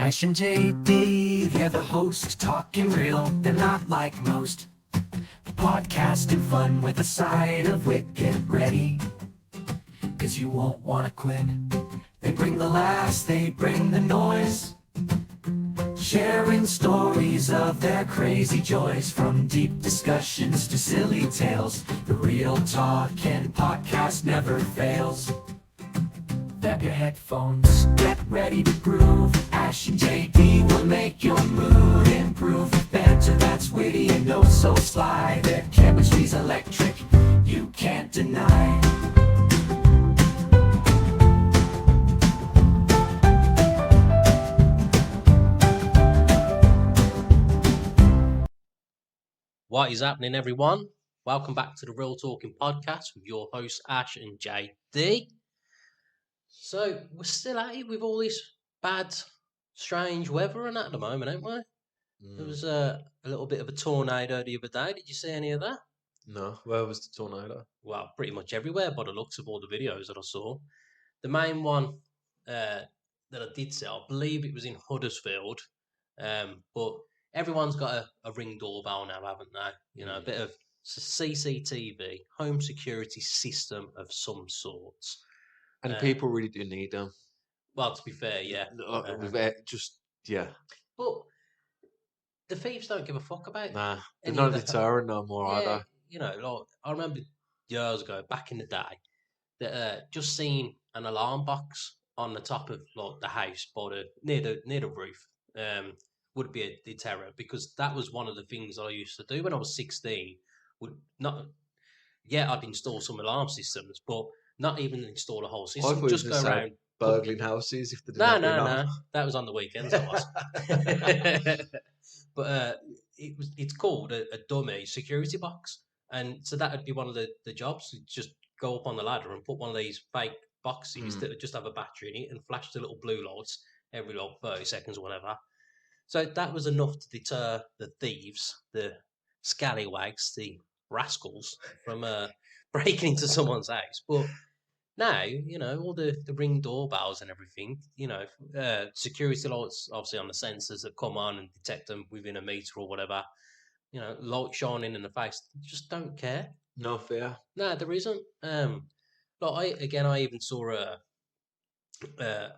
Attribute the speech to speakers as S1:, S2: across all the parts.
S1: Ash and JD, they're the host, talking real, they're not like most. Podcasting fun with a side of wit, get ready, cause you won't wanna quit. They bring the laughs, they bring the noise, sharing stories of their crazy joys. From deep discussions to silly tales, the Real Talking podcast never fails. Grab your headphones, get ready to groove. Ash and JD will make your mood improve. Banter that's witty and oh so sly. Their chemistry's electric, you can't deny.
S2: What is happening, everyone? Welcome back to the Real Talking podcast with your hosts Ash and JD. So we're still at it with all this bad, strange weather and that at the moment, ain't we? There was a little bit of a tornado the other day. Did you see any of that?
S3: No, where was the tornado?
S2: Well, pretty much everywhere by the looks of all the videos that I saw. The main one that I did see, I believe it was in Huddersfield, but everyone's got a Ring doorbell now, haven't they? You know, a bit of CCTV, home security system of some sorts.
S3: And people really do need them.
S2: Well, to be fair, yeah. But the thieves don't give a fuck about.
S3: Nah, they're
S2: any
S3: not
S2: of
S3: a
S2: the-
S3: deterrent no more, are
S2: Yeah,
S3: they?
S2: you know, like I remember years ago, back in the day, that just seen an alarm box on the top of like the house near the roof. Would be a deterrent, because that was one of the things I used to do when I was 16. I'd install some alarm systems, but not even install a whole
S3: I
S2: system.
S3: thought
S2: Just
S3: you
S2: go
S3: were
S2: around.
S3: burgling houses if they didn't have the alarm.
S2: No. That was on the weekends. I was. But it's called a dummy security box, and so that would be one of the jobs. You'd just go up on the ladder and put one of these fake boxes that would just have a battery in it and flash the little blue lights every like 30 seconds or whatever. So that was enough to deter the thieves, the scallywags, the rascals from breaking into someone's house. But now, you know, all the Ring doorbells and everything, you know, security lights obviously on the sensors that come on and detect them within a meter or whatever, you know, light shining in the face, just don't care.
S3: No fear.
S2: No, there isn't. I even saw a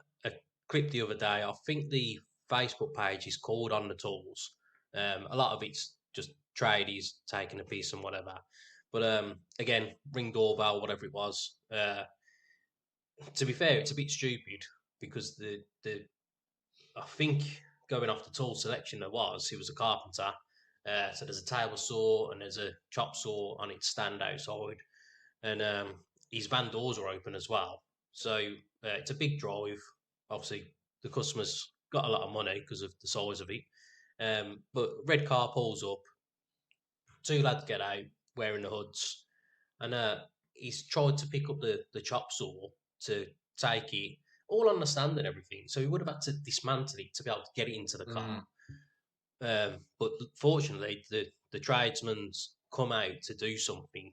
S2: clip the other day. I think the Facebook page is called On the Tools. A lot of it's just tradies taking a piece and whatever. But again, Ring doorbell, whatever it was. To be fair, it's a bit stupid because the I think going off the tool selection he was a carpenter. So there's a table saw and there's a chop saw on its stand outside, and his van doors are open as well. So it's a big drive. Obviously, the customer's got a lot of money because of the size of it. But red car pulls up, two lads get out wearing the hoods, and he's tried to pick up the chop saw to take it, all on the stand and everything. So he would have had to dismantle it to be able to get it into the car. But fortunately, the tradesman's come out to do something,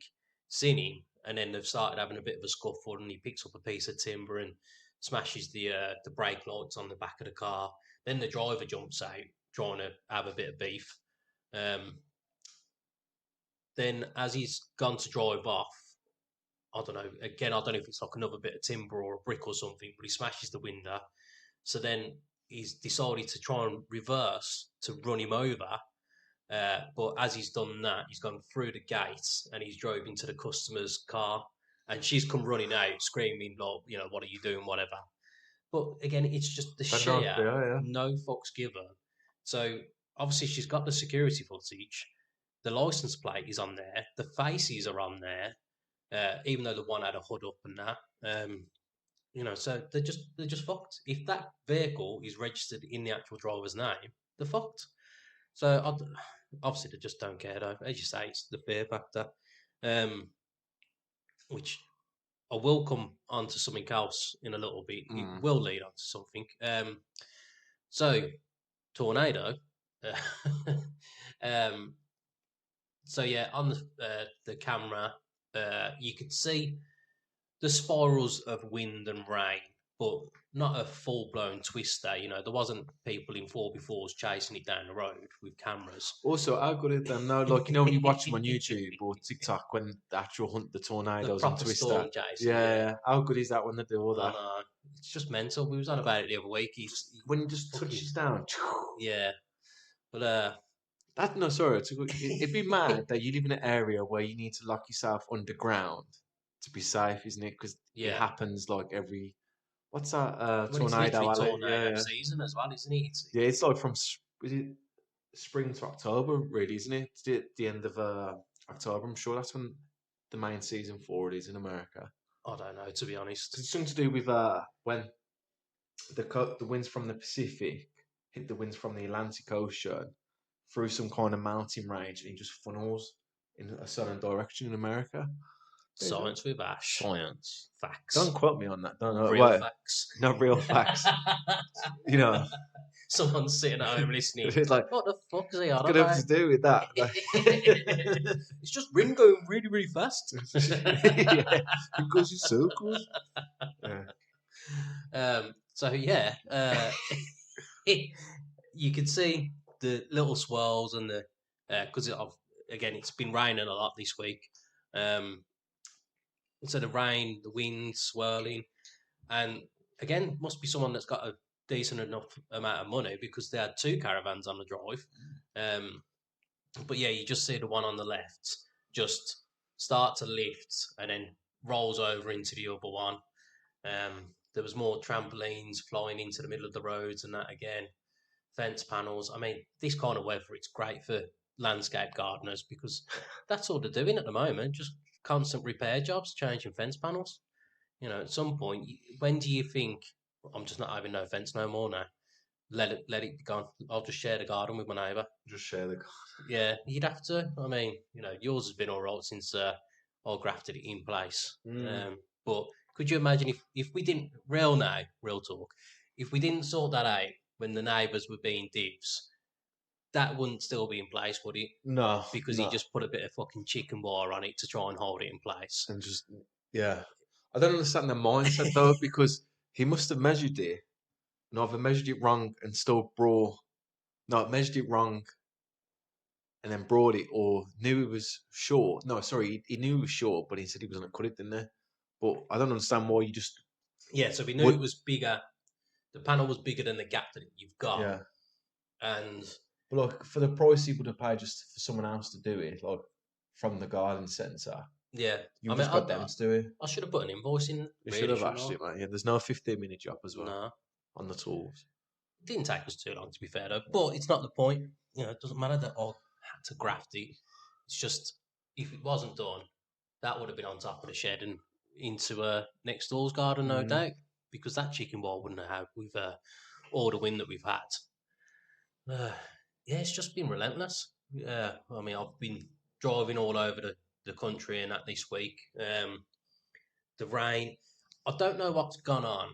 S2: seen him, and then they've started having a bit of a scuffle, and he picks up a piece of timber and smashes the brake lights on the back of the car. Then the driver jumps out, trying to have a bit of beef. Then as he's gone to drive off, I don't know. Again, I don't know if it's like another bit of timber or a brick or something, but he smashes the window. So then he's decided to try and reverse to run him over. But as he's done that, he's gone through the gates and he's drove into the customer's car. And she's come running out, screaming, like, you know, what are you doing, whatever. But again, it's just the sheer no fucks given. So obviously she's got the security footage. The license plate is on there. The faces are on there. Even though the one had a hood up and that, you know, so they're just fucked. If that vehicle is registered in the actual driver's name, they're fucked. So obviously they just don't care, though. As you say, it's the fear factor, which I will come on to something else in a little bit. It will lead on to something. So tornado. So yeah, on the camera, you could see the spirals of wind and rain, but not a full-blown twister. There wasn't people in 4x4s chasing it down the road with cameras.
S3: Also, how good is them now? Like, when you watch them on YouTube or TikTok when they actual hunt the
S2: The
S3: tornadoes on
S2: proper
S3: Twister.
S2: storm chasing.
S3: Yeah, how good is that when they do all
S2: I
S3: that?
S2: know. It's just mental. We was on about it the other week.
S3: When you just
S2: fucking-
S3: touches down.
S2: Yeah. But
S3: No, sorry. It'd be mad that you live in an area where you need to lock yourself underground to be safe, isn't it? Because it
S2: yeah.
S3: happens like every. What's that?
S2: Well, it's
S3: Tornado
S2: literally
S3: alley.
S2: tornado
S3: Yeah.
S2: season as well, isn't it?
S3: Yeah, it's like from is it spring to October, really, isn't it? It's the end of October. I'm sure that's when the main season for it is in America.
S2: I don't know, to be honest.
S3: It's something to do with when the winds from the Pacific hit the winds from the Atlantic Ocean through some kind of mountain range and it just funnels in a certain direction in America.
S2: Science with Ash.
S3: Science.
S2: Facts.
S3: Don't quote me on that. Don't know.
S2: Real facts.
S3: Not real facts.
S2: Someone's sitting at home listening.
S3: It's like,
S2: what the fuck is he on
S3: what's going
S2: about?
S3: to do with that?
S2: It's just wind going really, really fast.
S3: Yeah, because it's circles. Yeah.
S2: You could see the little swirls and the because again it's been raining a lot this week. So the rain, the wind swirling, and again must be someone that's got a decent enough amount of money because they had 2 caravans on the drive. But yeah, you just see the one on the left just start to lift and then rolls over into the other one. There was more trampolines flying into the middle of the roads and that again. Fence panels. I mean, this kind of weather, it's great for landscape gardeners because that's all they're doing at the moment. Just constant repair jobs, changing fence panels. At some point, when do you think I'm just not having no fence no more now? Let it be gone. I'll just share the garden with my neighbour.
S3: Just share the.
S2: Yeah, you'd have to. I mean, yours has been all right since I grafted it in place. But could you imagine if we didn't real talk, if we didn't sort that out when the neighbours were being divs, that wouldn't still be in place, would it?
S3: No,
S2: Because he just put a bit of fucking chicken wire on it to try and hold it in place.
S3: And just I don't understand the mindset though because he must have measured it, and either measured it wrong and still brought. No, measured it wrong and then brought it, or knew it was short. No, sorry, he knew it was short, but he said he was going to cut it, didn't he? But I don't understand why you just.
S2: Yeah, so we knew it was bigger. The panel was bigger than the gap that you've got.
S3: Yeah.
S2: And.
S3: But like for the price he would have paid just for someone else to do it, like from the garden centre.
S2: Yeah.
S3: You just got them to do it.
S2: I should have put an invoice in.
S3: You should have actually, man. Yeah, there's no 15-minute job as well.
S2: No.
S3: On the tools.
S2: It didn't take us too long, to be fair, though. But it's not the point. It doesn't matter that I had to graft it. It's just, if it wasn't done, that would have been on top of the shed and into next door's garden, no doubt. Because that chicken wall wouldn't have had with all the wind that we've had. Yeah, it's just been relentless. I mean, I've been driving all over the country and that this week. The rain. I don't know what's gone on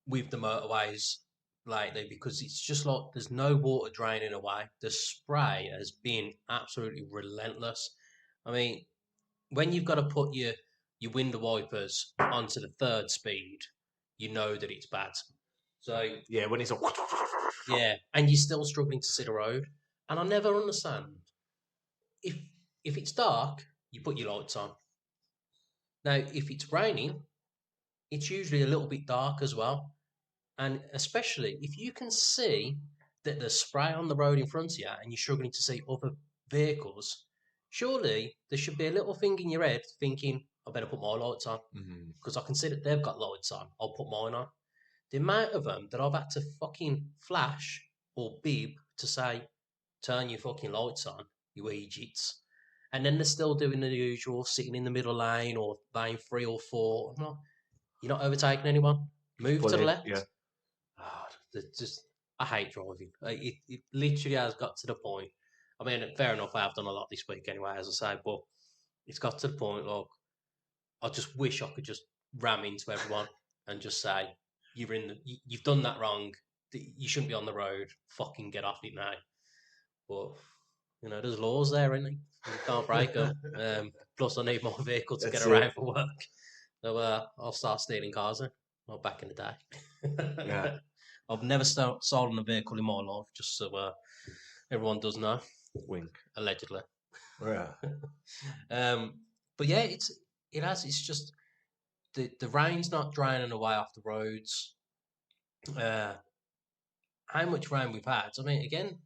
S2: with the motorways lately because it's just like there's no water draining away. The spray has been absolutely relentless. I mean, when you've got to put your window wipers onto the 3rd speed, you know that it's bad. So
S3: yeah, when it's all.
S2: Yeah, and you're still struggling to see the road. And I never understand. If it's dark, you put your lights on. Now, if it's raining, it's usually a little bit dark as well. And especially if you can see that there's spray on the road in front of you and you're struggling to see other vehicles, surely there should be a little thing in your head thinking, I better put my lights on. Because I can see that they've got lights on. I'll put mine on. The amount of them that I've had to fucking flash or bib to say, turn your fucking lights on, you idiots. And then they're still doing the usual, sitting in the middle lane or lane 3 or 4. I'm like, you're not overtaking anyone. Move to the left.
S3: Yeah.
S2: I hate driving. It literally has got to the point. I mean, fair enough, I have done a lot this week anyway, as I say, but it's got to the point, look, I just wish I could just ram into everyone and just say, you've done that wrong. You shouldn't be on the road. Fucking get off it now. But there's laws there, isn't there? You can't break them. Plus, I need my vehicle to get around for work. So I'll start stealing cars then. Well, back in the day.
S3: Yeah.
S2: I've never stolen a vehicle in my life, just so everyone does know,
S3: Wink.
S2: allegedly.
S3: Yeah.
S2: um, but yeah, it's just the rain's not draining away off the roads. Uh, how much rain we've had? I mean, again,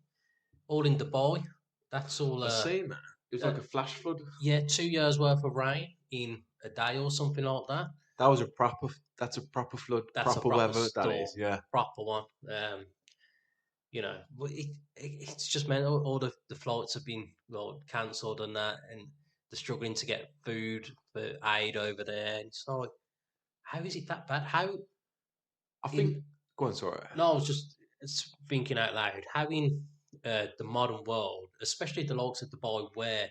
S2: all in Dubai. That's all.
S3: I've seen that. It was
S2: Uh,
S3: like a flash flood.
S2: yeah, 2 years worth of rain in a day or something like that.
S3: That was a proper. That's a proper flood.
S2: That's a
S3: Proper
S2: proper
S3: weather. That
S2: storm,
S3: is. Yeah.
S2: proper one. But it's just meant all the flights have been cancelled and that, and they're struggling to get food for aid over there. And it's like, how is it that bad? How
S3: I
S2: in
S3: think. Go on, sorry.
S2: no, I was just thinking out loud. How in the modern world, especially the likes of Dubai, where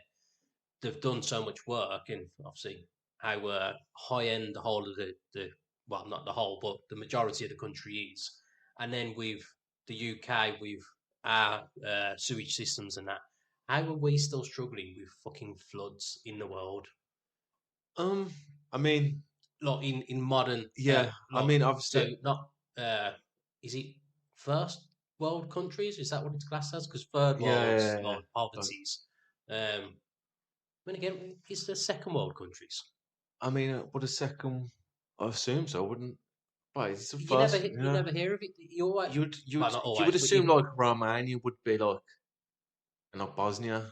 S2: they've done so much work, and obviously how high end the whole of the well, not the whole, but the majority of the country is, and then with the UK with our sewage systems and that, how are we still struggling with fucking floods in the world?
S3: Um. I mean.
S2: Like in modern,
S3: Yeah. I
S2: like
S3: mean,
S2: so
S3: obviously.
S2: not is it first world countries? Is that what it's classed as? Because third
S3: Yeah.
S2: world's
S3: Yeah. Yeah.
S2: like
S3: Like,
S2: poverties. Then again, it's the second world countries.
S3: I mean, what a second. I assume so. Wouldn't. But it's the
S2: You never
S3: first.
S2: you
S3: Yeah.
S2: never hear of it. You always well, not
S3: You would
S2: always, but
S3: assume like Romania would be like, and not Bosnia,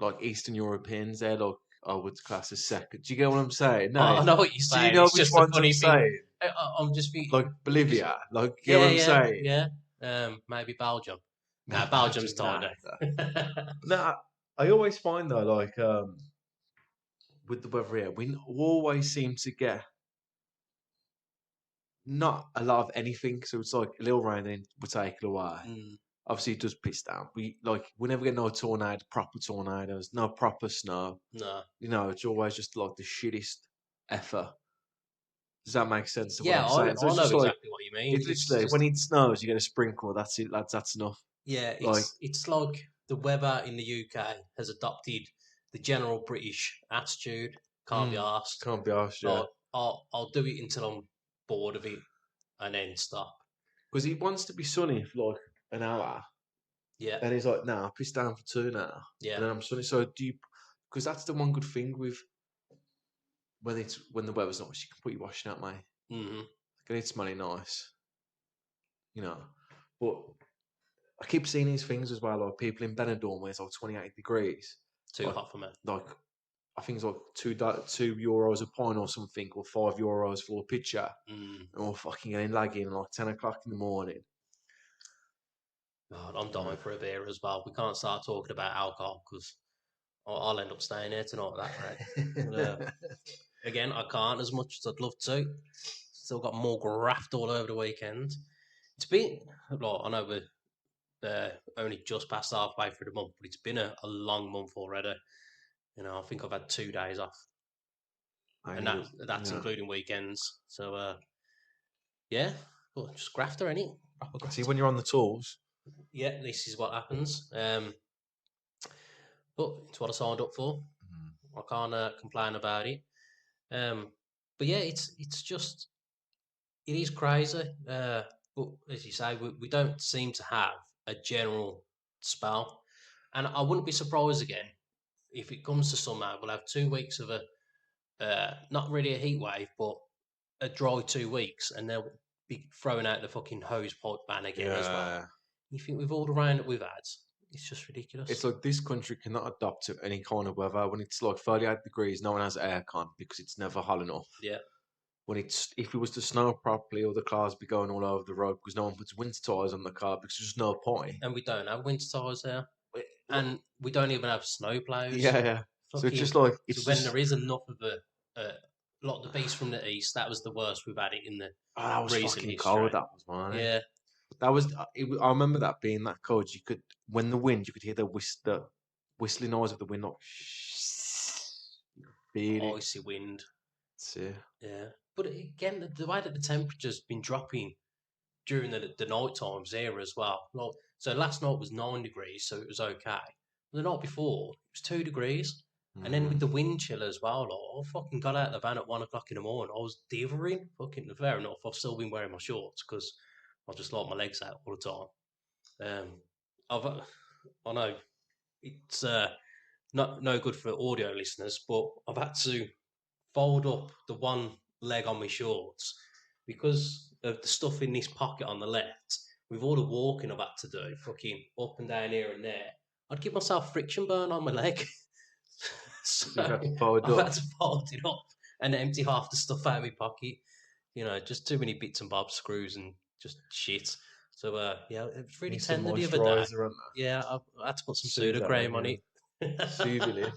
S3: like Eastern Europeans. They're like, I would class as second. Do you get what I'm saying? No.
S2: I know what you're
S3: Do you
S2: saying.
S3: know
S2: It's
S3: which
S2: just a
S3: ones I'm
S2: funny thing.
S3: saying?
S2: I'm just thinking,
S3: Like
S2: you just
S3: Bolivia. Like, you get what
S2: yeah,
S3: I'm
S2: yeah,
S3: saying?
S2: yeah. Maybe Belgium.
S3: No,
S2: Nah, Belgium's
S3: nah,
S2: tiny.
S3: nah. No, I always find though, like with the weather here, we always seem to get not a lot of anything. So it's like a little rain, then we take it away.
S2: Mm,
S3: Obviously, it does piss down. We never get no tornado, proper tornadoes, no proper snow.
S2: no.
S3: You know, it's always just like the shittest effort. Does that make sense to what
S2: Yeah,
S3: I'm saying? So
S2: I
S3: it's
S2: know
S3: just like
S2: exactly what you mean.
S3: it's
S2: It's
S3: literally
S2: just
S3: when it snows, you get a sprinkle. That's it, lads. That's enough.
S2: yeah,
S3: Like,
S2: it's like the weather in the UK has adopted the general British attitude. Can't be asked.
S3: can't be asked, yeah.
S2: Like I'll do it until I'm bored of it and then stop.
S3: Because he wants to be sunny for like an hour,
S2: Yeah,
S3: and he's like, "Nah, I'll piss down for 2 now,
S2: yeah.
S3: and then I'm sunny." So do you? Because that's the one good thing with when the weather's nice, you can put your washing out, mate.
S2: Mm-hmm.
S3: And it's smelly nice, you know. But I keep seeing these things as well, like people in Benidorm where it's like 28 degrees,
S2: Too
S3: like
S2: hot for me.
S3: like I think it's like €2 a pint or something, or €5 for a pitcher,
S2: Mm.
S3: and we're fucking getting lagging like 10 o'clock in the morning.
S2: God, I'm
S3: Yeah.
S2: dying for a beer as well. We can't start talking about alcohol because I'll end up staying here tonight at that rate. But, again, I can't as much as I'd love to. Still got more graft all over the weekend. It's been, like, I know we're only just past halfway through the month, but it's been a long month already. You know, I think I've had 2 days off,
S3: I
S2: and
S3: need
S2: that's
S3: yeah.
S2: including weekends. So, yeah, but just grafter, innit? Proper
S3: See,
S2: grafter.
S3: when you're on the tools,
S2: Yeah, this is what happens. But it's what I signed up for. I can't complain about it. Um, but yeah, it's just it is crazy. But as you say, we don't seem to have a general spell, and I wouldn't be surprised again if it comes to summer. We'll have 2 weeks of a not really a heat wave, but a dry 2 weeks, and they'll be throwing out the fucking hose pipe ban again as well.
S3: yeah,
S2: You think with all the rain that we've had, it's just ridiculous.
S3: it's like this country cannot adapt to any kind of weather. When it's like 38 degrees, no one has aircon because it's never hot enough.
S2: Yeah,
S3: When it's if it was to snow properly, all the cars be going all over the road because no one puts winter tires on the car because there's just no point.
S2: and we don't have winter tires there.
S3: But,
S2: And we don't even have snow plows.
S3: yeah, yeah. So it's
S2: Fucking
S3: just like
S2: so
S3: it's
S2: when
S3: just
S2: there is enough of like the beast from the east, that was the worst we've had it in the
S3: that was
S2: recent
S3: fucking
S2: history.
S3: cold. That was mine.
S2: Yeah,
S3: That was I remember that being that cold. You could when the wind, you could hear the whistling noise of the wind. Like, feel it.
S2: icy wind.
S3: See.
S2: Yeah, but again, the way that the temperature's been dropping during the night times here as well. Like, so last night was 9 degrees, so it was okay. The night before it was 2 degrees, And then with the wind chill as well, like, I fucking got out of the van at 1 o'clock in the morning. I was dithering. Fucking fair enough. I've still been wearing my shorts because I just like my legs out all the time. I know it's not no good for audio listeners, but I've had to fold up the one leg on my shorts because of the stuff in this pocket on the left. With all the walking I've had to do, fucking up and down here and there, I'd give myself friction burn on my leg. So
S3: So you've had to fold
S2: I've
S3: up.
S2: had to fold it up and empty half the stuff out of my pocket. You know, just too many bits and bobs, screws, and just shit. So yeah, it was really
S3: Need some
S2: tender the other day.
S3: moisturiser on
S2: Yeah, I had to put some
S3: Soothe that
S2: pseudocreme
S3: in,
S2: on it.
S3: Soothe it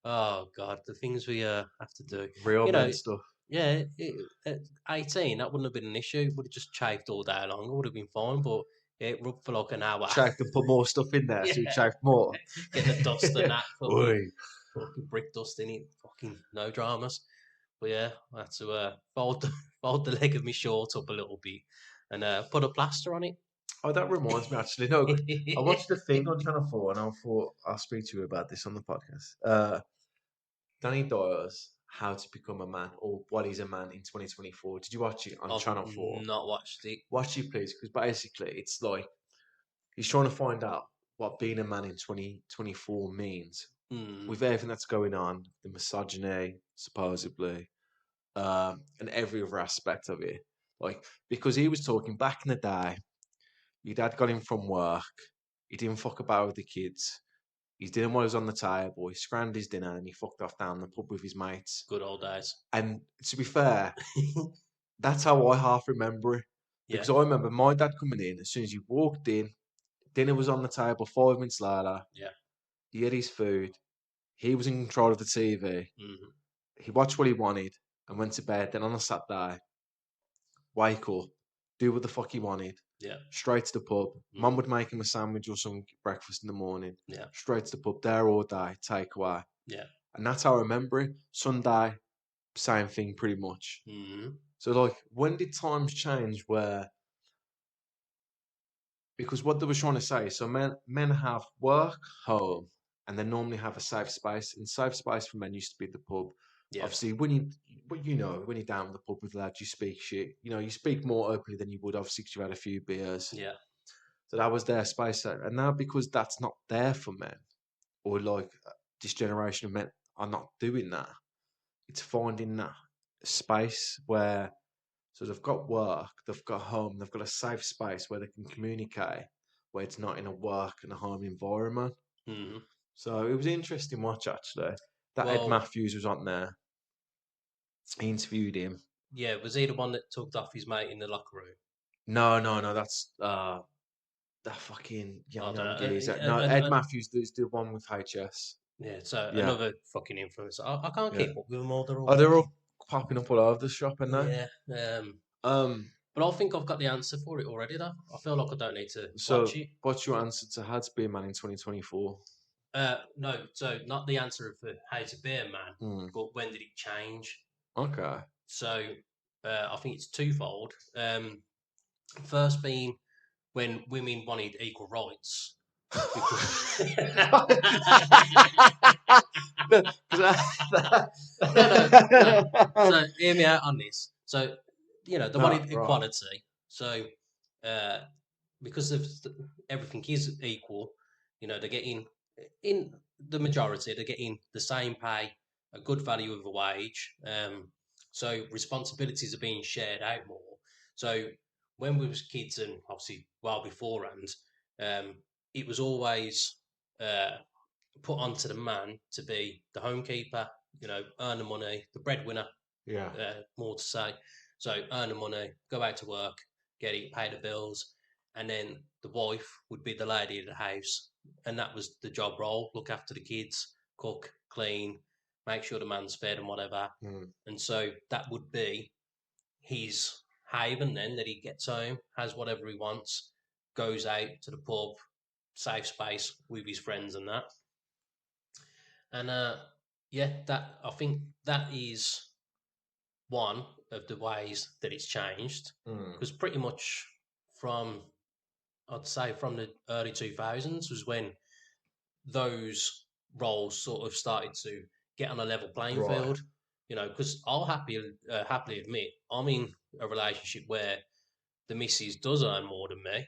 S2: Oh God, the things we have to do.
S3: Real
S2: You know,
S3: men stuff.
S2: yeah, at 18, that wouldn't have been an issue. It would have just chafed all day long. It would have been fine, but it rubbed for like an hour.
S3: Chafed and put more stuff in there, so you
S2: Yeah.
S3: chafed more.
S2: Get the dust and that
S3: Oi.
S2: fucking brick dust in it. Fucking no dramas. But yeah, I had to fold the leg of my short up a little bit and put a plaster on it.
S3: Oh, that reminds me actually. No, I watched a thing on Channel 4 and I thought I'll speak to you about this on the podcast. Danny Doyle's How to Become a Man or What is a Man in 2024. Did you watch it on
S2: I've
S3: Channel 4?
S2: not watched it.
S3: Watch it, please, because basically it's like he's trying to find out what being a man in 2024 means
S2: Mm,
S3: with everything that's going on, the misogyny, supposedly, and every other aspect of it. Like, because he was talking back in the day, your dad got him from work, he didn't fuck about with the kids, his dinner was on the table, he scrambled his dinner and he fucked off down the pub with his mates.
S2: good old days.
S3: And to be fair, that's how I half remember it.
S2: Yeah,
S3: Because I remember my dad coming in, as soon as he walked in, dinner was on the table 5 minutes later,
S2: yeah.
S3: he had his food, he was in control of the TV,
S2: Mm,
S3: he watched what he wanted and went to bed. Then on a Saturday, wake up, do what the fuck he wanted,
S2: yeah,
S3: straight to the pub. Mum
S2: mm,
S3: would make him a sandwich or some breakfast in the morning,
S2: yeah,
S3: straight to the pub, there all day, takeaway.
S2: yeah.
S3: And that's how I remember it. Sunday, same thing pretty much.
S2: Mm,
S3: So, like, when did times change where, because what they were trying to say, so men have work, home, and they normally have a safe space. And safe space for men used to be the pub.
S2: yeah,
S3: Obviously, when when you're down at the pub with lads, you speak shit. You know, you speak more openly than you would, obviously, because you had a few beers.
S2: yeah.
S3: So that was their space there. And now, because that's not there for men, or like this generation of men are not doing that, it's finding that space where, so they've got work, they've got home, they've got a safe space where they can communicate, where it's not in a work and a home environment.
S2: Mm.
S3: So it was an interesting watch actually. That Ed
S2: Well,
S3: Matthews was on there. He interviewed him.
S2: yeah. Was he the one that tugged off his mate in the locker room?
S3: No, that's that fucking
S2: I
S3: young
S2: don't know.
S3: geezer. No, Ed Matthews is the one with HS.
S2: Yeah, so
S3: Yeah,
S2: another fucking influencer. I can't
S3: yeah.
S2: keep up with them all. They're all
S3: Oh, they're
S2: fucking
S3: all popping up all over the shop, aren't they?
S2: yeah.
S3: Um,
S2: But I think I've got the answer for it already. Though I feel like I don't need to
S3: so
S2: watch it.
S3: what's your answer to how to be a man in 2024?
S2: No, so not the answer for how to be a man,
S3: Hmm.
S2: but when did it change?
S3: Okay.
S2: So I think it's twofold. First being when women wanted equal rights. Because...
S3: No,
S2: no. So hear me out on this. So they wanted
S3: right.
S2: equality. So uh, because of everything is equal, they're getting in the majority. They're getting the same pay, a good value of a wage. So responsibilities are being shared out more. So when we was kids, and obviously well beforehand, it was always put onto the man to be the homekeeper, earn the money, the breadwinner,
S3: Yeah.
S2: more to say. So earn the money, go out to work, get it, pay the bills, and then the wife would be the lady of the house, and that was the job role: look after the kids, cook, clean, make sure the man's fed and whatever.
S3: Mm.
S2: And so that would be his haven. Then that he gets home, has whatever he wants, goes out to the pub, safe space with his friends and that. And yeah, that I think that is one of the ways that it's changed
S3: Mm.
S2: because pretty much from I'd say from the early 2000s was when those roles sort of started to get on a level playing
S3: Right.
S2: field. Because I'll happily admit I'm in a relationship where the missus does earn more than me.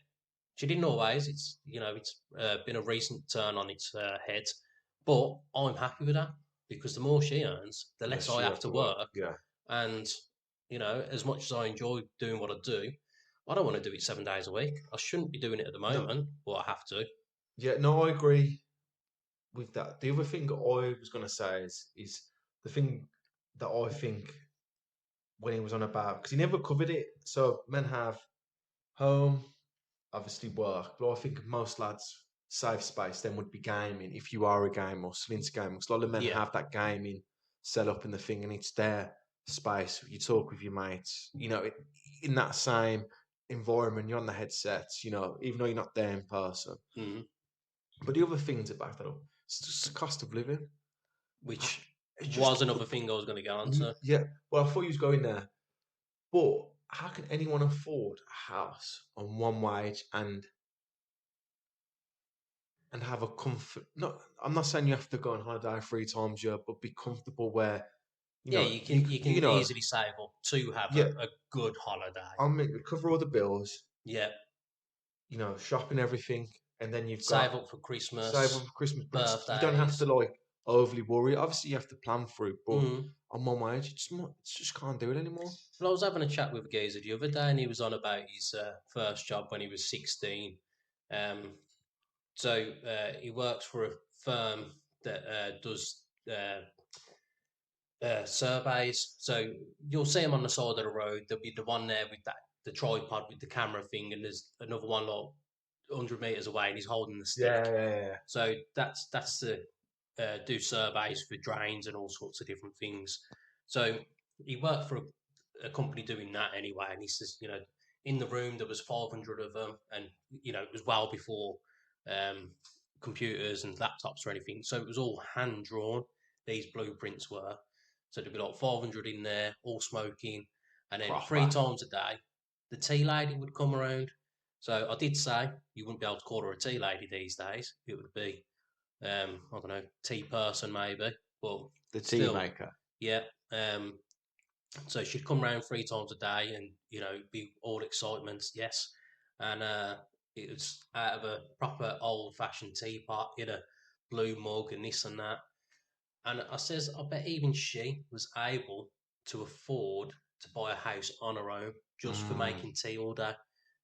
S2: She didn't always. It's been a recent turn on its head, but I'm happy with that because the more she earns, the
S3: Unless
S2: less I
S3: you
S2: have to work.
S3: Yeah.
S2: And as much as I enjoy doing what I do, I don't want to do it 7 days a week. I shouldn't be doing it at the
S3: No.
S2: moment, but I have to.
S3: Yeah, no, I agree with that. The other thing I was going to say is the thing that I think when he was on about, because he never covered it. So men have home, obviously work, but I think most lads' safe space then would be gaming if you are a gamer or still into gaming. Because a lot of men
S2: Yeah.
S3: have that gaming set up in the thing and it's their space. You talk with your mates, in that same environment, you're on the headsets, even though you're not there in person.
S2: Mm.
S3: But the other thing to back that up, it's just the cost of living.
S2: Which
S3: It's
S2: was
S3: just,
S2: another thing I was going to get onto.
S3: yeah. Well, I thought you was going there, but how can anyone afford a house on one wage and have a comfort? No, I'm not saying you have to go on holiday 3 times a year, but be comfortable where
S2: Yeah, you can
S3: know,
S2: easily save up to have
S3: yeah.
S2: a good holiday.
S3: I mean, cover all the bills,
S2: Yeah,
S3: shopping everything, and then you've
S2: save
S3: got
S2: up for
S3: save up
S2: Christmas,
S3: for Christmas. But you don't have
S2: birthdays.
S3: to like overly worry. Obviously, you have to plan for it, but
S2: Mm.
S3: on one wage, it's just can't do it anymore.
S2: Well, I was having a chat with a geezer the other day, and he was on about his first job when he was 16. Um, he works for a firm that does surveys. So you'll see him on the side of the road. There'll be the one there with the tripod with the camera thing, and there's another one like 100 meters away, and he's holding the stick.
S3: Yeah.
S2: So that's the do surveys for drains and all sorts of different things. So he worked for a company doing that anyway, and he says, in the room there was 500 of them, and it was well before um, computers and laptops or anything. So it was all hand drawn. These blueprints were. So there'd be like 500 in there, all smoking, and then three
S3: Proper.
S2: times a day, the tea lady would come around. So I did say you wouldn't be able to call her a tea lady these days. It would be I don't know, tea person maybe, but
S3: The tea
S2: still,
S3: maker.
S2: yeah. So she'd come round 3 times a day, and be all excitement, yes. And it was out of a proper old-fashioned teapot in a blue mug and this and that. And I says, I bet even she was able to afford to buy a house on her own just for making tea all day.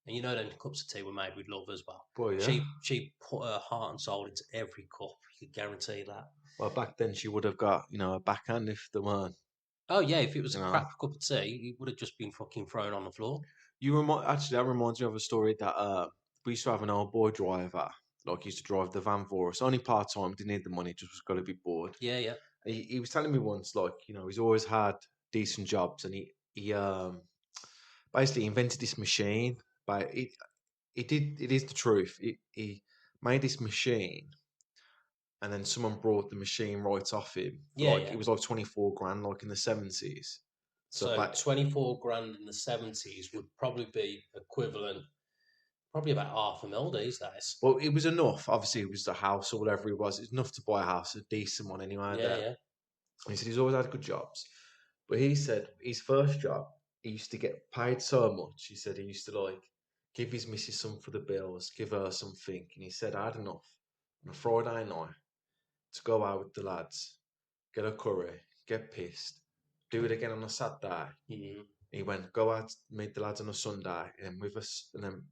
S2: And them cups of tea were made with love as well.
S3: Well, yeah.
S2: She put her heart and soul into every cup. You could guarantee that.
S3: Well, back then she would have got, a backhand if there weren't.
S2: Oh yeah, if it was
S3: You
S2: a
S3: know.
S2: crap cup of tea, it would have just been fucking thrown on the floor.
S3: Actually, that reminds me of a story that we used to have an old boy driver, like he used to drive the van for us. Only part time, didn't need the money, just was got to be bored.
S2: Yeah, yeah.
S3: He was telling me once, like, he's always had decent jobs, and he basically invented this machine. But it is the truth. He made this machine, and then someone brought the machine right off him.
S2: Yeah,
S3: Like
S2: yeah.
S3: it was like 24 grand, like in the 70s.
S2: So 24 grand in the 70s would probably be equivalent, probably about half a mil these days.
S3: well, it was enough. Obviously, it was the house or whatever it was. It's enough to buy a house, a decent one anyway.
S2: Yeah, yeah.
S3: He said he's always had good jobs, but he said his first job, he used to get paid so much. He said he used to like give his missus some for the bills, give her something, and he said I had enough on a Friday night to go out with the lads, get a curry, get pissed, do it again on a Saturday.
S2: Mm-hmm.
S3: He went go out, meet the lads on a Sunday, and with us, and then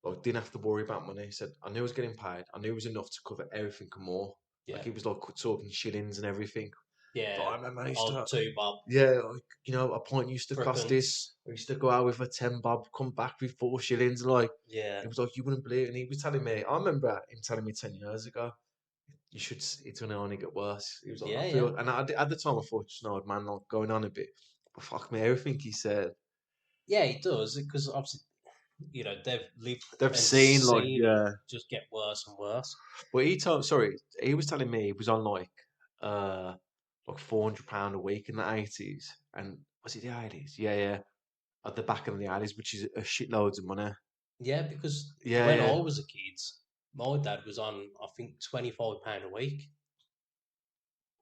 S3: like didn't have to worry about money. He said I knew I was getting paid. I knew it was enough to cover everything and more.
S2: Yeah.
S3: Like he was like talking shillings and everything.
S2: Yeah.
S3: But I remember I used
S2: Old
S3: to,
S2: 2 bob.
S3: yeah, like, a pint used to cost this.
S2: Threepence.
S3: I used to go out with a 10 bob, come back with 4 shillings. Like,
S2: Yeah.
S3: it was like, you wouldn't believe it. And he was telling me, I remember him telling me 10 years ago, it's going to only get worse. He was like,
S2: Yeah,
S3: I feel,
S2: yeah.
S3: and at the time I thought, man, like going on a bit. But fuck me, everything he said.
S2: Yeah, it does, because obviously, they've lived
S3: They've
S2: and
S3: seen, like,
S2: seen
S3: yeah.
S2: it just get worse and worse.
S3: But he was telling me he was on like £400 a week in the 80s. And was it the 80s? Yeah. At the back of the 80s, which is a shitloads of money.
S2: Yeah, because
S3: Yeah,
S2: when
S3: yeah.
S2: I was a kid, my dad was on, I think, £25 a week.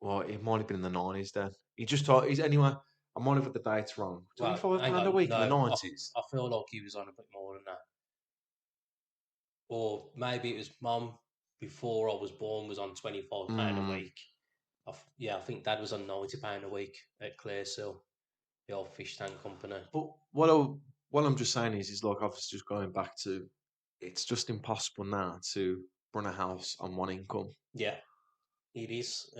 S3: Well, it might have been in the 90s then. He just thought, he's anyway, I might have got the dates wrong.
S2: Well,
S3: £25
S2: hang
S3: a
S2: on.
S3: week in the
S2: No,
S3: 90s?
S2: I feel like he was on a bit more than that. Or maybe it was mum before I was born was on £25 a week. I think Dad was on £90 a week at Clearsill, the old fish tank company.
S3: But what I'm just saying is like, I was just going back to, it's just impossible now to run a house on one income.
S2: Yeah, it is.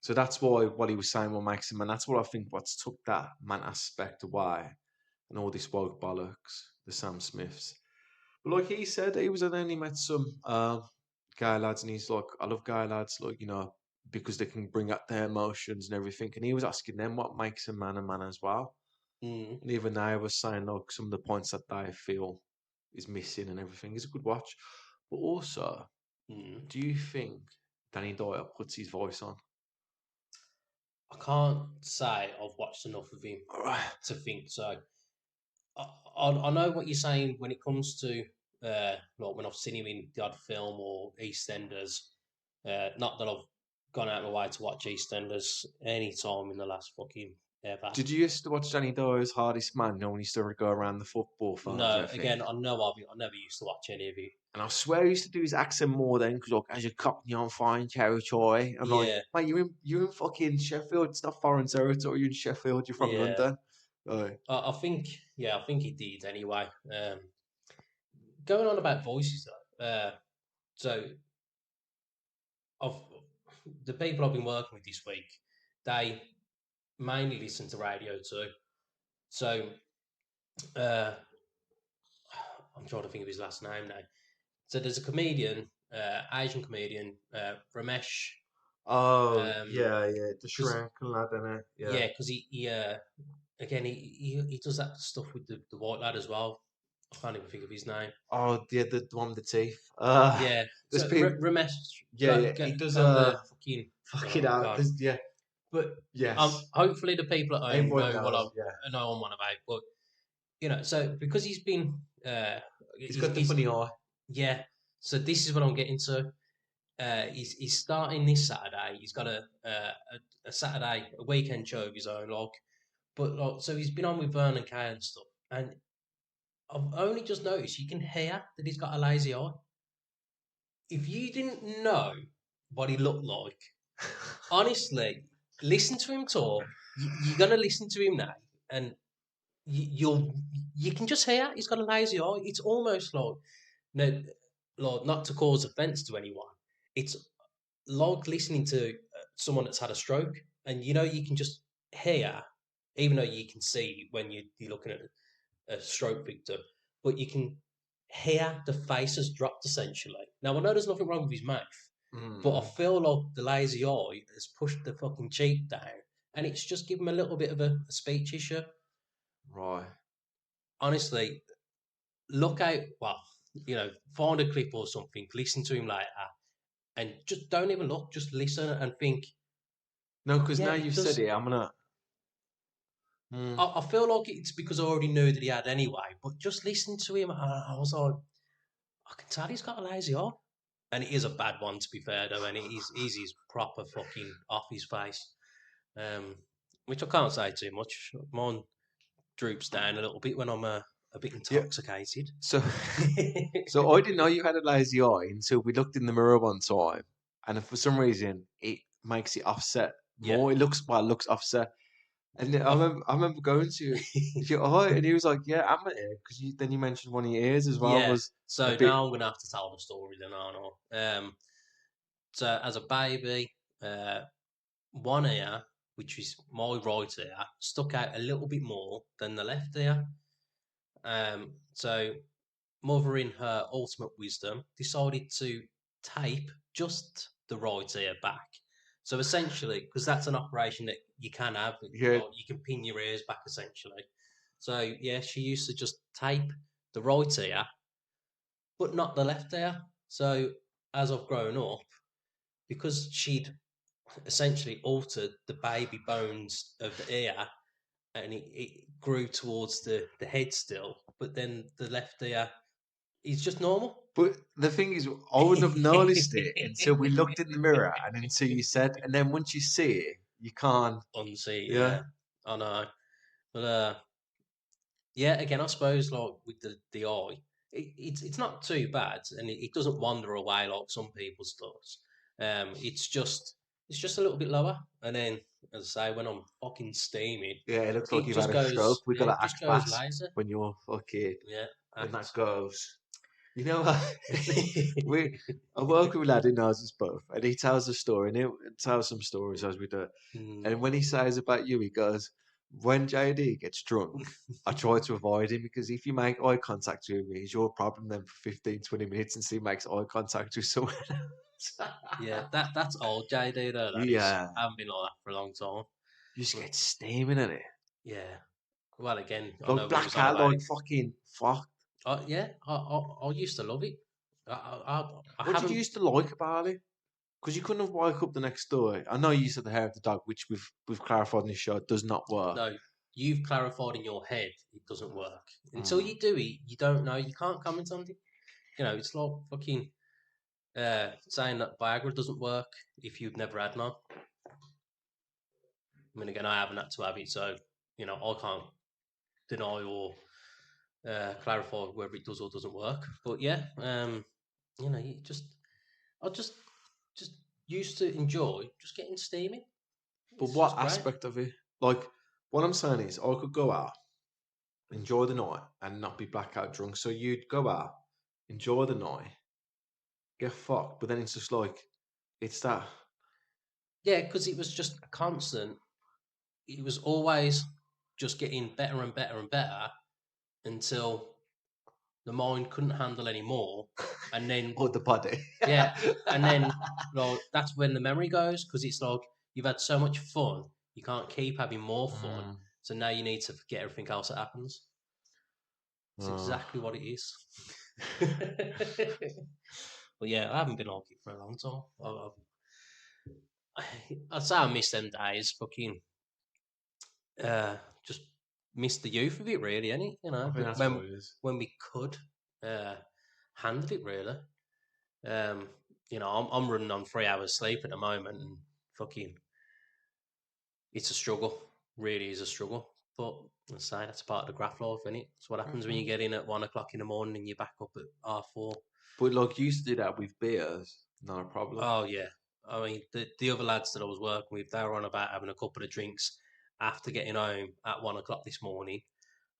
S3: So that's why what he was saying what makes him, and that's what I think what's took that man aspect away and all this woke bollocks, the Sam Smiths. But like he said, he was, and then he met some guy lads, and he's like, I love guy lads, like, you know, because they can bring out their emotions and everything. And he was asking them what makes a man as well.
S2: mm,
S3: And even they was saying, like, some of the points that they feel is missing and everything. It's a good watch. But also,
S2: mm.
S3: do you think Danny Dyer puts his voice on?
S2: I can't say I've watched enough of him
S3: All right.
S2: to think so. I know what you're saying when it comes to like when I've seen him in the odd film or EastEnders. Not that I've gone out of my way to watch EastEnders any time in the last fucking ever.
S3: Did you used to watch Danny Dyer's Hardest Man, you know, when he used to go around the football farms and
S2: No,
S3: everything?
S2: again, I know of it. I never used to watch any of it.
S3: And I swear he used to do his accent more then, because like, as a cockney on foreign territory. I'm like,
S2: Yeah,
S3: mate, you're in fucking Sheffield. It's not foreign territory. You're in Sheffield. You're from
S2: yeah.
S3: London. Like,
S2: I think, yeah, I think he did anyway. Going on about voices though. So of the people I've been working with this week, they mainly listen to radio too. So uh, I'm trying to think of his last name now. So there's a comedian, Asian comedian, Ramesh.
S3: oh
S2: Um,
S3: yeah, the
S2: because
S3: Shrek lad, innit? Yeah.
S2: yeah, because he again he does that stuff with the white lad as well. I can't even think of his name.
S3: Oh yeah, the one with the teeth.
S2: Yeah,
S3: There's
S2: so
S3: people.
S2: Ramesh
S3: Yeah. He does.
S2: on the fucking
S3: Fuck it
S2: oh
S3: out.
S2: god.
S3: Yeah.
S2: But
S3: Yes.
S2: hopefully the people at home
S3: Everyone
S2: know what
S3: knows. Yeah.
S2: I know I'm on about. But you know, so because he's been
S3: He's got the funny eye.
S2: yeah. So this is what I'm getting to. He's starting this Saturday. He's got a Saturday a weekend show of his own, like. But like, so he's been on with Vernon Kay and stuff, and I've only just noticed you can hear that he's got a lazy eye. If you didn't know what he looked like, honestly, listen to him talk. You're gonna listen to him now, and you can just hear he's got a lazy eye. It's almost like no, like not to cause offence to anyone. It's like listening to someone that's had a stroke, and you know you can just hear, even though you can see when you're looking at a stroke victim, but you can hear the face has dropped essentially. Now I know there's nothing wrong with his mouth, but I
S3: Mm,
S2: feel like the lazy eye has pushed the fucking cheek down, and it's just given him a little bit of a speech issue.
S3: right.
S2: Honestly, look out. Well, you know, find a clip or something, listen to him later, and just don't even look. Just listen and think.
S3: No, because
S2: Yeah,
S3: now
S2: it
S3: you've said
S2: does.
S3: it, I'm gonna. Mm,
S2: I feel like it's because I already knew that he had anyway. But just listen to him, I was like, I can tell he's got a lazy eye. And it is a bad one, to be fair, though, and he's his proper fucking off his face. Which I can't say too much. Mine droops down a little bit when I'm a bit
S3: yeah.
S2: intoxicated.
S3: So, so I didn't know you had a lazy eye until we looked in the mirror one time, and if for some reason it makes it offset
S2: Yeah.
S3: more. It looks offset. And then
S2: Oh,
S3: I remember going to your eye, and he was like, "Yeah, I'm at it," because then you mentioned one of your ears as well
S2: yeah.
S3: was a
S2: So
S3: bit.
S2: now I'm gonna have to tell the story then, aren't I? So as a baby, one ear, which is my right ear, stuck out a little bit more than the left ear. So mother, in her ultimate wisdom, decided to tape just the right ear back. So essentially, because that's an operation that you can have,
S3: Yeah.
S2: like you can pin your ears back essentially. So yeah, she used to just tape the right ear, but not the left ear. So as I've grown up, because she'd essentially altered the baby bones of the ear, and it grew towards the head still, but then the left ear is just normal.
S3: But the thing is, I wouldn't have noticed it until we looked in the mirror and until you said, and then once you see it, you can't.
S2: Unsee,
S3: Yeah.
S2: yeah. I know. But yeah, again, I suppose like with the eye, it's not too bad, and it doesn't wander away like some people's does. It's just a little bit lower, and then as I say, when I'm fucking steaming,
S3: Yeah, it looks like
S2: it
S3: you've
S2: just
S3: had a stroke.
S2: goes,
S3: We got
S2: yeah,
S3: to
S2: it just
S3: act
S2: goes
S3: fast
S2: laser.
S3: when you're fucking
S2: Yeah,
S3: when that
S2: act.
S3: goes. You know what? I work with a lad who knows us both, and he tells a story, and he tells some stories as we do it.
S2: Mm,
S3: And when he says about you, he goes, "When JD gets drunk, I try to avoid him because if you make eye contact with me, it's your problem then for 15, 20 minutes until he makes eye contact with someone else."
S2: yeah, that's old JD though. That is.
S3: Yeah,
S2: I haven't been like that for a long time.
S3: you just
S2: But
S3: get steaming in it.
S2: yeah, well, again, I
S3: Like
S2: know we
S3: black
S2: was on
S3: cat,
S2: about
S3: like
S2: it.
S3: fucking fuck.
S2: Yeah, I used to love it. I
S3: What did you
S2: haven't.
S3: used to like about it? Because you couldn't have woke up the next day. I know you said the hair of the dog, which we've clarified in this show does not work.
S2: No, you've clarified in your head it doesn't work. Until
S3: Mm.
S2: you do it, you don't know. You can't comment on it. You know, it's like fucking saying that Viagra doesn't work if you've never had none. I mean, again, I haven't had to have it, so you know, I can't deny or clarify whether it does or doesn't work. But yeah, you know, I just used to enjoy just getting steamy.
S3: But
S2: It's
S3: what
S2: just great.
S3: aspect of it? Like, what I'm saying is, I could go out, enjoy the night, and not be blackout drunk. So you'd go out, enjoy the night, get fucked, but then it's just like, it's that.
S2: Yeah, because it was just a constant. It was always just getting better and better and better until the mind couldn't handle any more, and then
S3: Or the body.
S2: yeah, and then like that's when the memory goes because it's like you've had so much fun, you can't keep having more fun,
S3: Mm.
S2: so now you need to forget everything else that happens. It's
S3: Oh.
S2: exactly what it is. But yeah, I haven't been like it for a long time. I'd say I miss them days. Fucking just miss the youth of it, really, any you
S3: I
S2: know,
S3: think that's
S2: when
S3: what it is.
S2: when we could uh, handle it, really. Um, you know, I'm running on 3 hours sleep at the moment, and fucking, it's a struggle. Really is a struggle. But I say that's part of the graph life, isn't it? It's what happens when you get in at 1 o'clock in the morning and you're back up at half 4.
S3: But like, you used to do that with beers, not a problem.
S2: Oh yeah. I mean, the other lads that I was working with, they were on about having a couple of drinks after getting home at 1 o'clock this morning.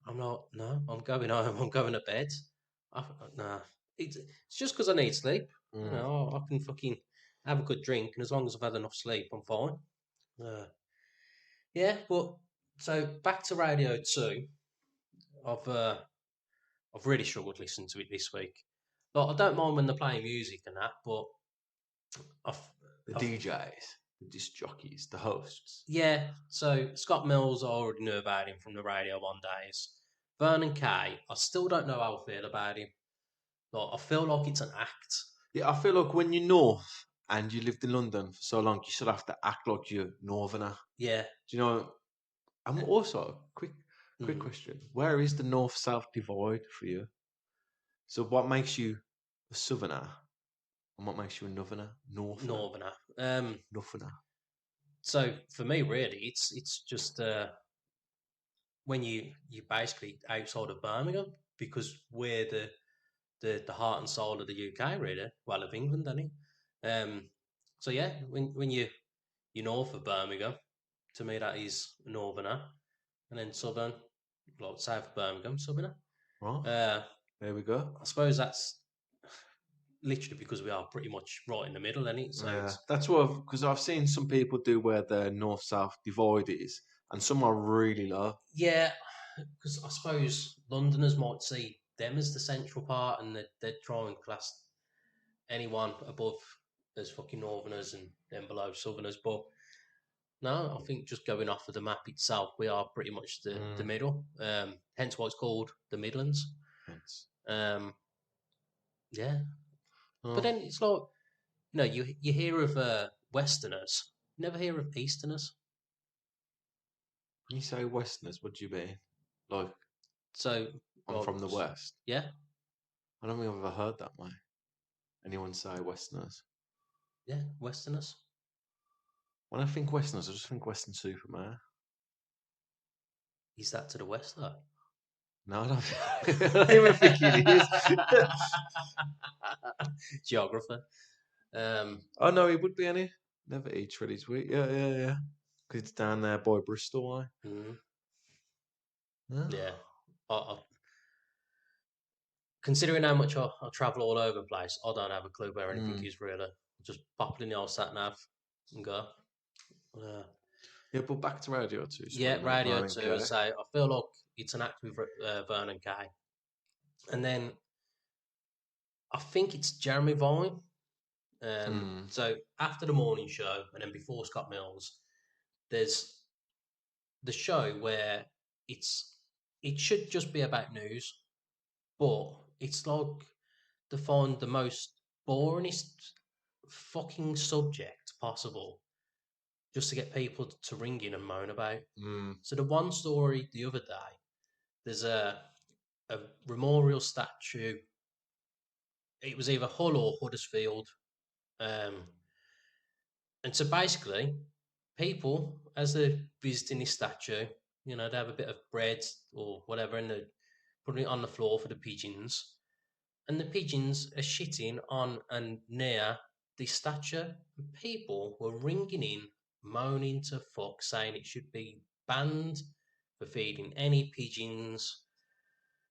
S2: I'm not. No, I'm going home. I'm going to bed. Nah, it's just because I need sleep. You
S3: Mm.
S2: know, I can fucking have a good drink, and as long as I've had enough sleep, I'm fine. Uh, yeah, but so back to Radio 2. I've uh, I've really struggled to listen to it this week. But I don't mind when they're playing music and that, but I've,
S3: The
S2: I've
S3: DJs, the disc jockeys, the hosts.
S2: yeah. So Scott Mills, I already knew about him from the Radio 1 days. Vernon Kay, I still don't know how I feel about him. Like, I feel like it's an act.
S3: Yeah, I feel like when you're North and you lived in London for so long, you should have to act like you're Northerner.
S2: Yeah.
S3: Do you know? I'm also quick
S2: Mm.
S3: question: where is the North-South divide for you? So, what makes you a Southerner, and what makes you a Northerner? Northerner,
S2: Northerner.
S3: Northerner.
S2: So for me, really, it's just when you basically outside of Birmingham because we're the heart and soul of the UK, really. Well, of England, any. So yeah, when you're north of Birmingham, to me that is Northerner, and then southern, like south of Birmingham, Southerner.
S3: Right,
S2: Uh,
S3: there we go.
S2: I suppose that's literally because we are pretty much right in the middle, any. So
S3: Yeah,
S2: it's
S3: that's what because I've seen some people do where the North-South divide is, and some are really low.
S2: yeah, because I suppose Londoners might see them as the central part, and they'd try and class anyone above as fucking Northerners and then below Southerners. But no, I think just going off of the map itself, we are pretty much the
S3: Mm,
S2: middle. Hence why it's called the Midlands.
S3: hence.
S2: Um, yeah, but
S3: Oh,
S2: then it's like you hear of Westerners, you never hear of Easterners.
S3: when you say Westerners, what do you mean? Like,
S2: So,
S3: I'm
S2: like,
S3: from the West.
S2: yeah,
S3: I don't think I've ever heard that, mate. Anyone say Westerners?
S2: Yeah, Westerners.
S3: When I think Westerners, I just think Western Superman.
S2: Is that to the west though?
S3: No, I don't, I don't even think it is.
S2: Geographer.
S3: Oh, no, he would be any. Never eats really sweet. Yeah. Because it's down there by Bristol,
S2: mm,
S3: Yeah.
S2: yeah. Considering how much I travel all over the place, I don't have a clue where anything is really. Just pop it in the old sat nav and go.
S3: Yeah, but back to Radio 2.
S2: Yeah,
S3: Sorry, mate.
S2: Radio
S3: Vernon
S2: 2.
S3: Kay.
S2: I say I feel like it's an act with Vernon Kay, and then I think it's Jeremy Vine. So after the morning show and then before Scott Mills, there's the show where it should just be about news, but it's like to find the most boringest fucking subject possible just to get people to ring in and moan about. So the one story the other day, there's a memorial statue. It was either Hull or Huddersfield. Um, and so basically, people, as they're visiting this statue, they have a bit of bread or whatever and they're putting it on the floor for the pigeons. And the pigeons are shitting on and near the statue. And people were ringing in, moaning to fuck, saying it should be banned for feeding any pigeons.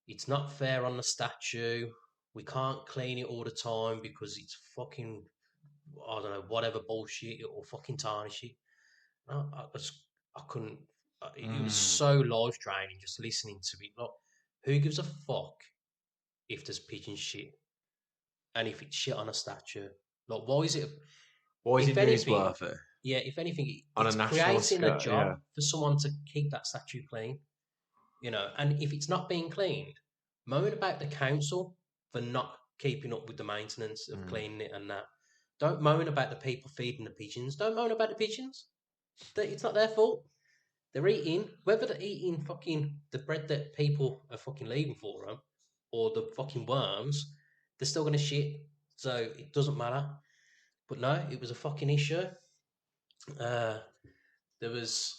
S2: It's not fair on the statue. We can't clean it all the time because it's fucking, I don't know, whatever bullshit, or fucking tarnish it. I couldn't. It was so life draining just listening to it. Like, who gives a fuck if there's pigeon shit and if it's shit on a statue? Like, why is it?
S3: Why is
S2: If
S3: it
S2: anything,
S3: newsworthy?
S2: yeah. If anything,
S3: On a
S2: it's
S3: national
S2: creating a
S3: scale,
S2: job for someone to keep that statue clean. And if it's not being cleaned, moan about the council for not keeping up with the maintenance of cleaning it and that. Don't moan about the people feeding the pigeons. Don't moan about the pigeons. It's not their fault. They're eating, whether they're eating fucking the bread that people are fucking leaving for them or the fucking worms, they're still going to shit. So it doesn't matter. But no, it was a fucking issue. There was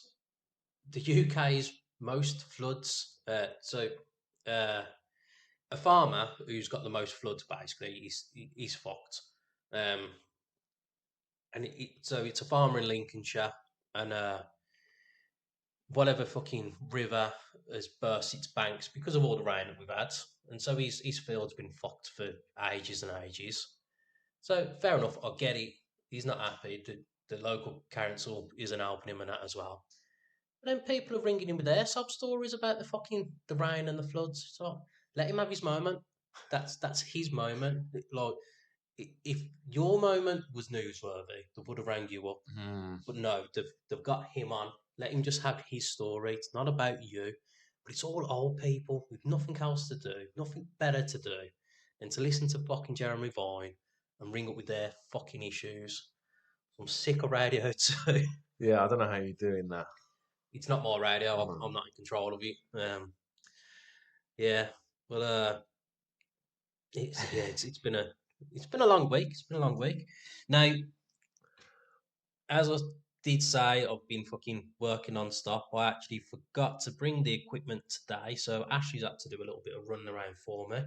S2: the UK's most floods. Uh, a farmer who's got the most floods, basically, he's fucked. So it's a farmer in Lincolnshire, and whatever fucking river has burst its banks because of all the rain that we've had, and so his field's been fucked for ages and ages. So fair enough, I get it. He's not happy. The local council isn't helping him and that as well. But then people are ringing him with their sob stories about the rain and the floods. So let him have his moment. That's his moment. Like, if your moment was newsworthy, they would have rang you up. But no, they've got him on. Let him just have his story. It's not about you. But it's all old people with nothing else to do, nothing better to do than to listen to fucking Jeremy Vine and ring up with their fucking issues. I'm sick of Radio 2.
S3: Yeah, I don't know how you're doing that.
S2: It's not my radio. I'm not in control of it. Yeah, but it's been a long week. It's been a long week. Now, as I did say, I've been fucking working on stuff. I actually forgot to bring the equipment today, so Ashley's had to do a little bit of running around for me.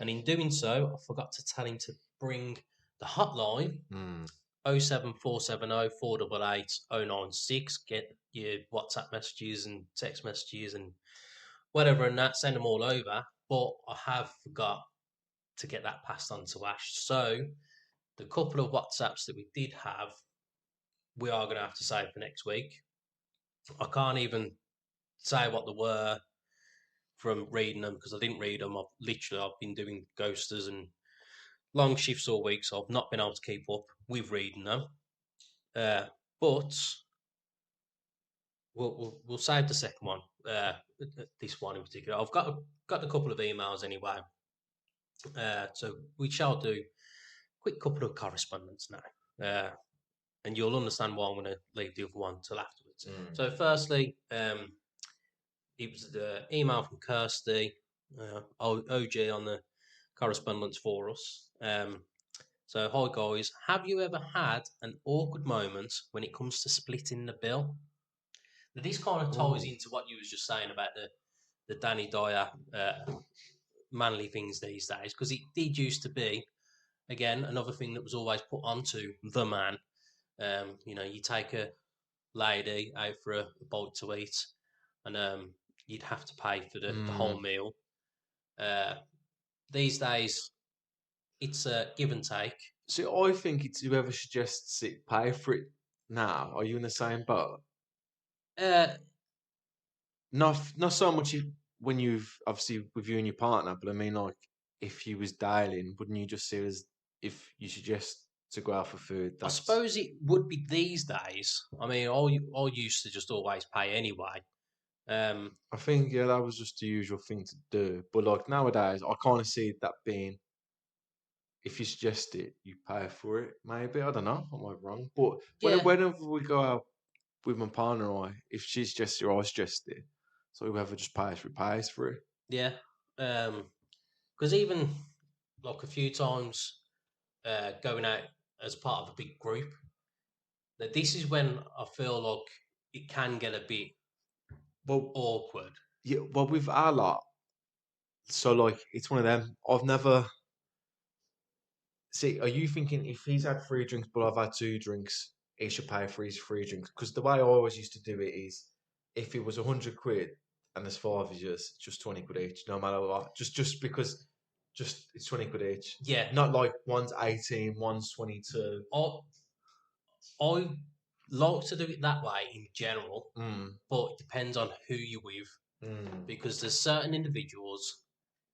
S2: And in doing so, I forgot to tell him to bring the hotline 07470 488 096. Get your WhatsApp messages and text messages and whatever and that, send them all over. But I have forgot to get that passed on to Ash. So the couple of WhatsApps that we did have, we are going to have to save for next week. I can't even say what they were from reading them because I didn't read them. I've been doing ghosters and long shifts all week, so I've not been able to keep up with reading them. But we'll save the second one. This one in particular, I've got a couple of emails anyway. So we shall do a quick couple of correspondence now. And you'll understand why I'm going to leave the other one till afterwards. So firstly, it was the email from Kirsty, OG on the correspondence for us. So, hi guys, have you ever had an awkward moment when it comes to splitting the bill? Now, this kind of ties
S3: Ooh.
S2: into what you was just saying about the Danny Dyer manly things these days, because it did used to be, again, another thing that was always put onto the man. You take a lady out for a bite to eat, and you'd have to pay for the
S3: Mm.
S2: whole meal. Uh, these days, it's a give and take.
S3: So I think it's whoever suggests it pay for it now. Are you in the same boat?
S2: Uh,
S3: Not so much when you've obviously with you and your partner, but I mean like if you was dialing, wouldn't you just see it as if you suggest to go out for food?
S2: I
S3: That's
S2: suppose it would be these days. I mean, I used to just always pay anyway. Um,
S3: I think yeah, that was just the usual thing to do. But like nowadays, I kind of see that being if you suggest it, you pay for it. Maybe I don't know. I might be wrong, but
S2: yeah,
S3: whenever we go out with my partner, if she suggests it or I suggest it, so whoever just pays for it.
S2: yeah. Because even like a few times going out as part of a big group, that this is when I feel like it can get a bit
S3: Well,
S2: awkward.
S3: yeah, well with our lot, so like it's one of them. I've never see. Are you thinking if he's had 3 drinks but I've had 2 drinks, he should pay for his 3 drinks? Because the way I always used to do it is, if it was 100 quid and there's 5 of us, just 20 quid each, no matter what. Just because, just it's 20 quid each.
S2: Yeah,
S3: Not like one's 18, one's 22.
S2: I I like to do it that way in general,
S3: Mm,
S2: but it depends on who you're with,
S3: mm.
S2: because there's certain individuals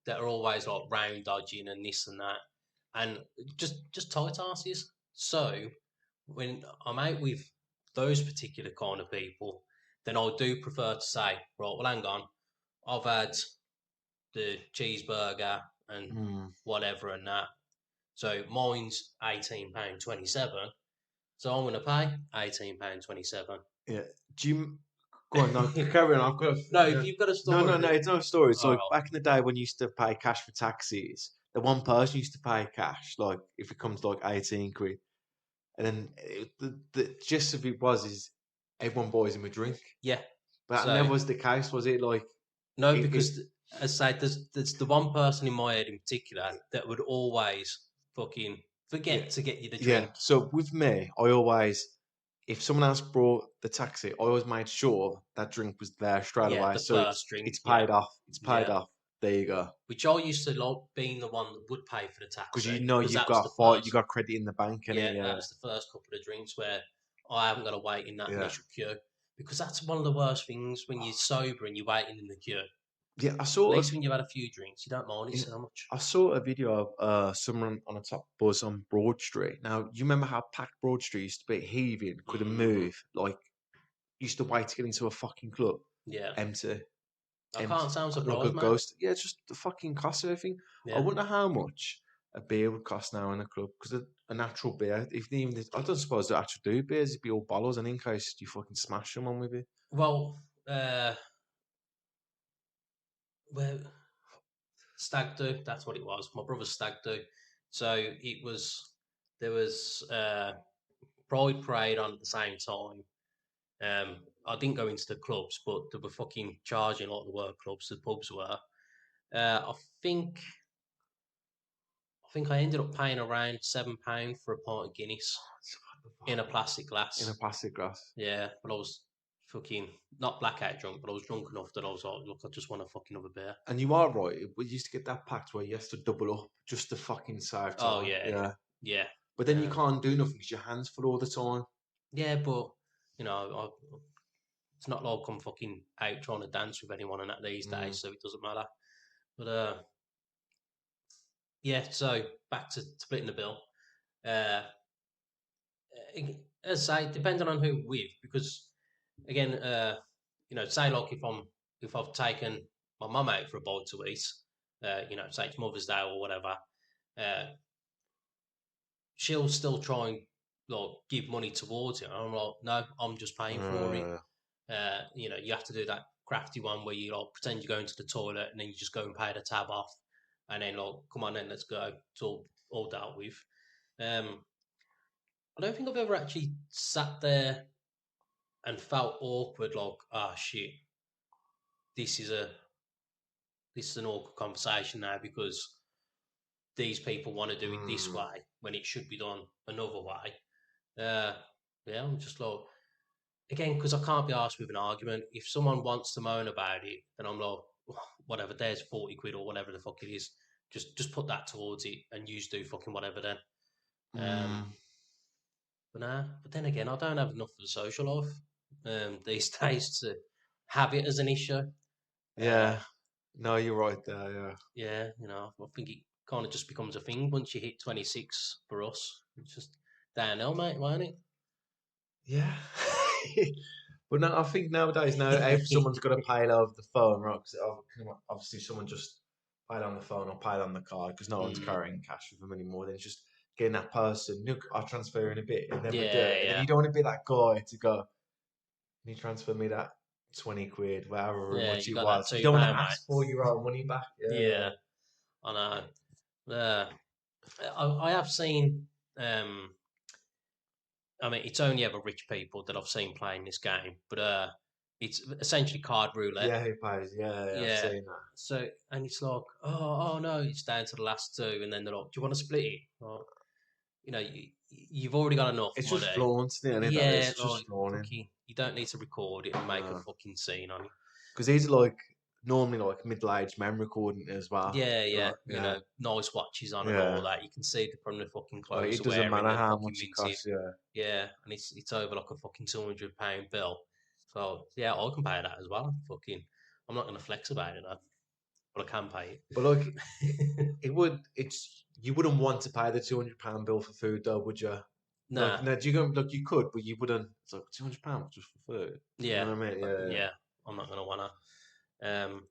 S2: that are always like round dodging and this and that, and just tight asses. So when I'm out with those particular kind of people, then I do prefer to say, right, well, hang on, I've had the cheeseburger and
S3: Mm.
S2: whatever and that. So mine's £18.27. So I'm gonna pay £18.27.
S3: Yeah. Do you go on? No, carry on. I've got.
S2: No, if you've got a
S3: No.
S2: story,
S3: It's no story. It's
S2: all
S3: like
S2: right,
S3: back in the day when you used to pay cash for taxis. The one person used to pay cash, like if it comes to like 18 quid, and then the gist of it was is everyone buys him a drink,
S2: yeah.
S3: but that
S2: So
S3: never was the case, was it? Like
S2: no,
S3: it
S2: because as I say, there's the one person in my head in particular that would always fucking
S3: yeah,
S2: forget to get you the
S3: yeah.
S2: drink.
S3: So with me, I always, if someone else brought the taxi, I always made sure that drink was there straight
S2: Yeah,
S3: away.
S2: the
S3: So
S2: first drink.
S3: it's
S2: Yeah,
S3: paid off. It's paid
S2: yeah.
S3: off. There you go.
S2: Which I used to like being the one that would pay for the
S3: Because
S2: taxi,
S3: you know
S2: because
S3: you've
S2: that was
S3: got
S2: the
S3: fight, you
S2: first.
S3: got credit in the bank, and
S2: Yeah, that
S3: yeah,
S2: was the first couple of drinks where I haven't got to wait in that
S3: yeah,
S2: initial queue, because that's one of the worst things when you're sober and you're waiting in the queue.
S3: yeah.
S2: At least when you've had a few drinks, you don't mind it
S3: Yeah,
S2: so much.
S3: I saw a video of someone on a top bus on Broad Street. Now you remember how packed Broad Street used to be, heaving, couldn't
S2: Hmm.
S3: move, like used to wait to get into a fucking club,
S2: Yeah,
S3: empty,
S2: I
S3: empty,
S2: can't sound
S3: like a
S2: surprised, mate.
S3: ghost. Yeah, it's just the fucking cost of everything. I
S2: Yeah.
S3: wonder how much a beer would cost now in a club because a natural beer, if they even, I don't suppose they actually do beers. It'd be all bottles, and in case you fucking smash someone with it.
S2: Well, well, stag do. That's what it was. My brother's stag do. So it was. There was Pride Parade on at the same time. I didn't go into the clubs, but they were fucking charging like the work clubs. The pubs were. I think. I think I ended up paying around £7 for a pint of Guinness in a plastic
S3: In a
S2: glass.
S3: plastic glass.
S2: Yeah, but I was fucking not blackout drunk, but I was drunk enough that I was like, look, I just want a fucking other beer.
S3: And you are right. We used to get that pact where you have to double up just to fucking save
S2: Oh
S3: time.
S2: yeah,
S3: Yeah.
S2: yeah,
S3: But then you
S2: um,
S3: can't do nothing because your hands full all the time.
S2: yeah. But you know, it's not like I'm fucking out trying to dance with anyone and that these
S3: Mm.
S2: days, so it doesn't matter. But yeah. So back to splitting the bill. Uh, as I say, depending on who with, because again, say like if I've taken my mum out for a bite to eat, say it's Mother's Day or whatever, uh, she'll still try and like give money towards it. And I'm like, no, I'm just paying for it.
S3: Uh,
S2: You have to do that crafty one where you like pretend you're going to the toilet and then you just go and pay the tab off, and then like, come on, then let's go. It's all dealt with. I don't think I've ever actually sat there and felt awkward, like, ah, shit, this is a this is an awkward conversation now because these people want to do it this
S3: Mm.
S2: way when it should be done another way. Uh, yeah, I'm just like, again, because I can't be asked with an argument. If someone wants to moan about it, then I'm like, whatever, there's 40 quid or whatever the fuck it is. Just put that towards it and you do fucking whatever then. Um,
S3: Mm.
S2: but nah, but then again, I don't have enough of a social life these days to have it as an issue. Uh,
S3: Yeah. No, you're right there. Yeah.
S2: yeah, I think it kind of just becomes a thing once you hit 26 for us. It's just downhill, mate, won't
S3: Yeah. But no, I think nowadays, now if
S2: it?
S3: someone's got to pay it over the phone, right? Because obviously someone just paid on the phone or paid on the card because no one's
S2: Mm,
S3: carrying cash with them anymore. Then it's just getting that person, look, I'll transfer in a bit, and then we do
S2: yeah,
S3: it. And then
S2: yeah,
S3: you don't want to be that guy to go, can you transfer me that 20 quid, whatever
S2: yeah.
S3: much
S2: You
S3: it
S2: got that
S3: was? You
S2: £2,
S3: don't want to
S2: mate.
S3: ask for your own money back. Yeah.
S2: Yeah, I know. I have seen. I mean, it's only ever rich people that I've seen playing this game, but it's essentially card roulette.
S3: Yeah, who pays? Yeah, I've
S2: Yeah.
S3: seen that.
S2: So, and it's like, oh no, it's down to the last two, and then they're like, do you want to split it? Well, you've already got enough
S3: It's just
S2: money.
S3: flaunting it, isn't it?
S2: Yeah,
S3: It's just
S2: like
S3: flaunting.
S2: fucking, you don't need to record it and make a fucking scene on it.
S3: Because these are like normally like middle-aged men recording it as well.
S2: Yeah, yeah,
S3: Yeah,
S2: nice watches on and all
S3: yeah.
S2: that. You can see from the fucking
S3: Like
S2: clothes
S3: it
S2: they're
S3: doesn't
S2: wearing,
S3: matter
S2: they're
S3: how
S2: fucking
S3: much it
S2: minted.
S3: costs. Yeah.
S2: Yeah, and it's over like a fucking £200 bill. So yeah, I can pay that as well. Fucking, I'm not gonna flex about it though, but I can pay
S3: But like
S2: it.
S3: it would, it's you wouldn't want to pay the £200 bill for food though, would you?
S2: Nah,
S3: Like, no, do you go? Look, you could, but you wouldn't. It's like £200 just for food. You
S2: yeah,
S3: know what I mean? Yeah,
S2: yeah, I'm not gonna wanna. Um,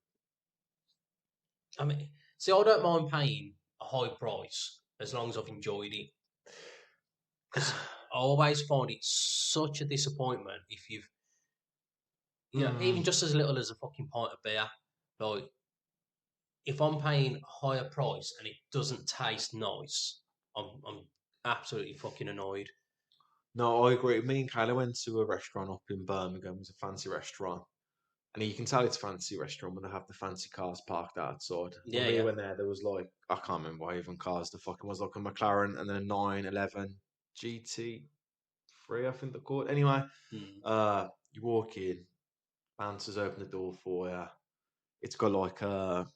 S2: I mean, see, I don't mind paying a high price as long as I've enjoyed it, because I always find it such a disappointment if you've, even
S3: Mm.
S2: just as little as a fucking pint of beer, like if I'm paying a higher price and it doesn't taste nice, I'm absolutely fucking annoyed.
S3: No, I agree. Me and Kayla went to a restaurant up in Birmingham. It was a fancy restaurant. And you can tell it's a fancy restaurant when they have the fancy cars parked outside. When
S2: Yeah,
S3: we
S2: yeah.
S3: went there, there was like, I can't remember what even cars the fucking was, like a McLaren and then a 911 GT3, I think they're called. Anyway,
S2: Mm.
S3: you walk in, bouncers open the door for you. It's got like the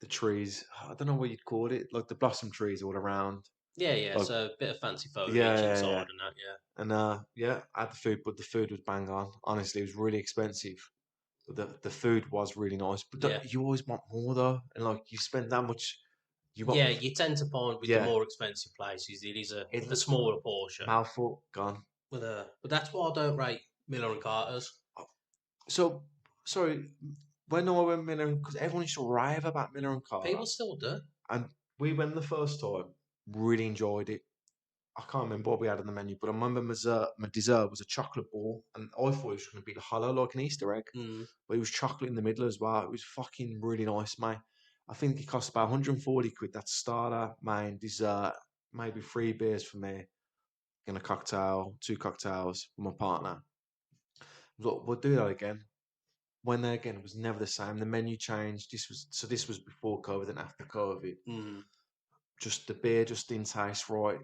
S3: trees, I don't know what you'd call it, like the blossom trees all around.
S2: Yeah, yeah.
S3: Like,
S2: So a bit of fancy
S3: yeah,
S2: foliage
S3: yeah, yeah.
S2: inside and that, yeah.
S3: And yeah, I had the food, but the food was bang on. Honestly, it was really expensive. But the food was really nice. But
S2: Yeah.
S3: you always want more though, and like you spend that much, you want
S2: Yeah, you tend to find with the
S3: yeah,
S2: more expensive places, it is
S3: it
S2: a smaller portion.
S3: mouthful gone.
S2: But that's why I don't rate Miller and Carter's.
S3: So sorry, when I went Miller, because everyone used to rave about Miller and Carter,
S2: People still do.
S3: and we went the first time, really enjoyed it. I can't remember what we had on the menu, but I remember my dessert was a chocolate ball, and I thought it was going to be the hollow like an Easter egg,
S2: Mm,
S3: but it was chocolate in the middle as well. It was fucking really nice, mate. I think it cost about 140 quid. That's starter, main, dessert, maybe 3 beers for me, and a cocktail, 2 cocktails for my partner. Look, we'll do that again. When there again, it was never the same. The menu changed. This was before COVID and after COVID.
S2: mm,
S3: Just the beer just didn't taste right.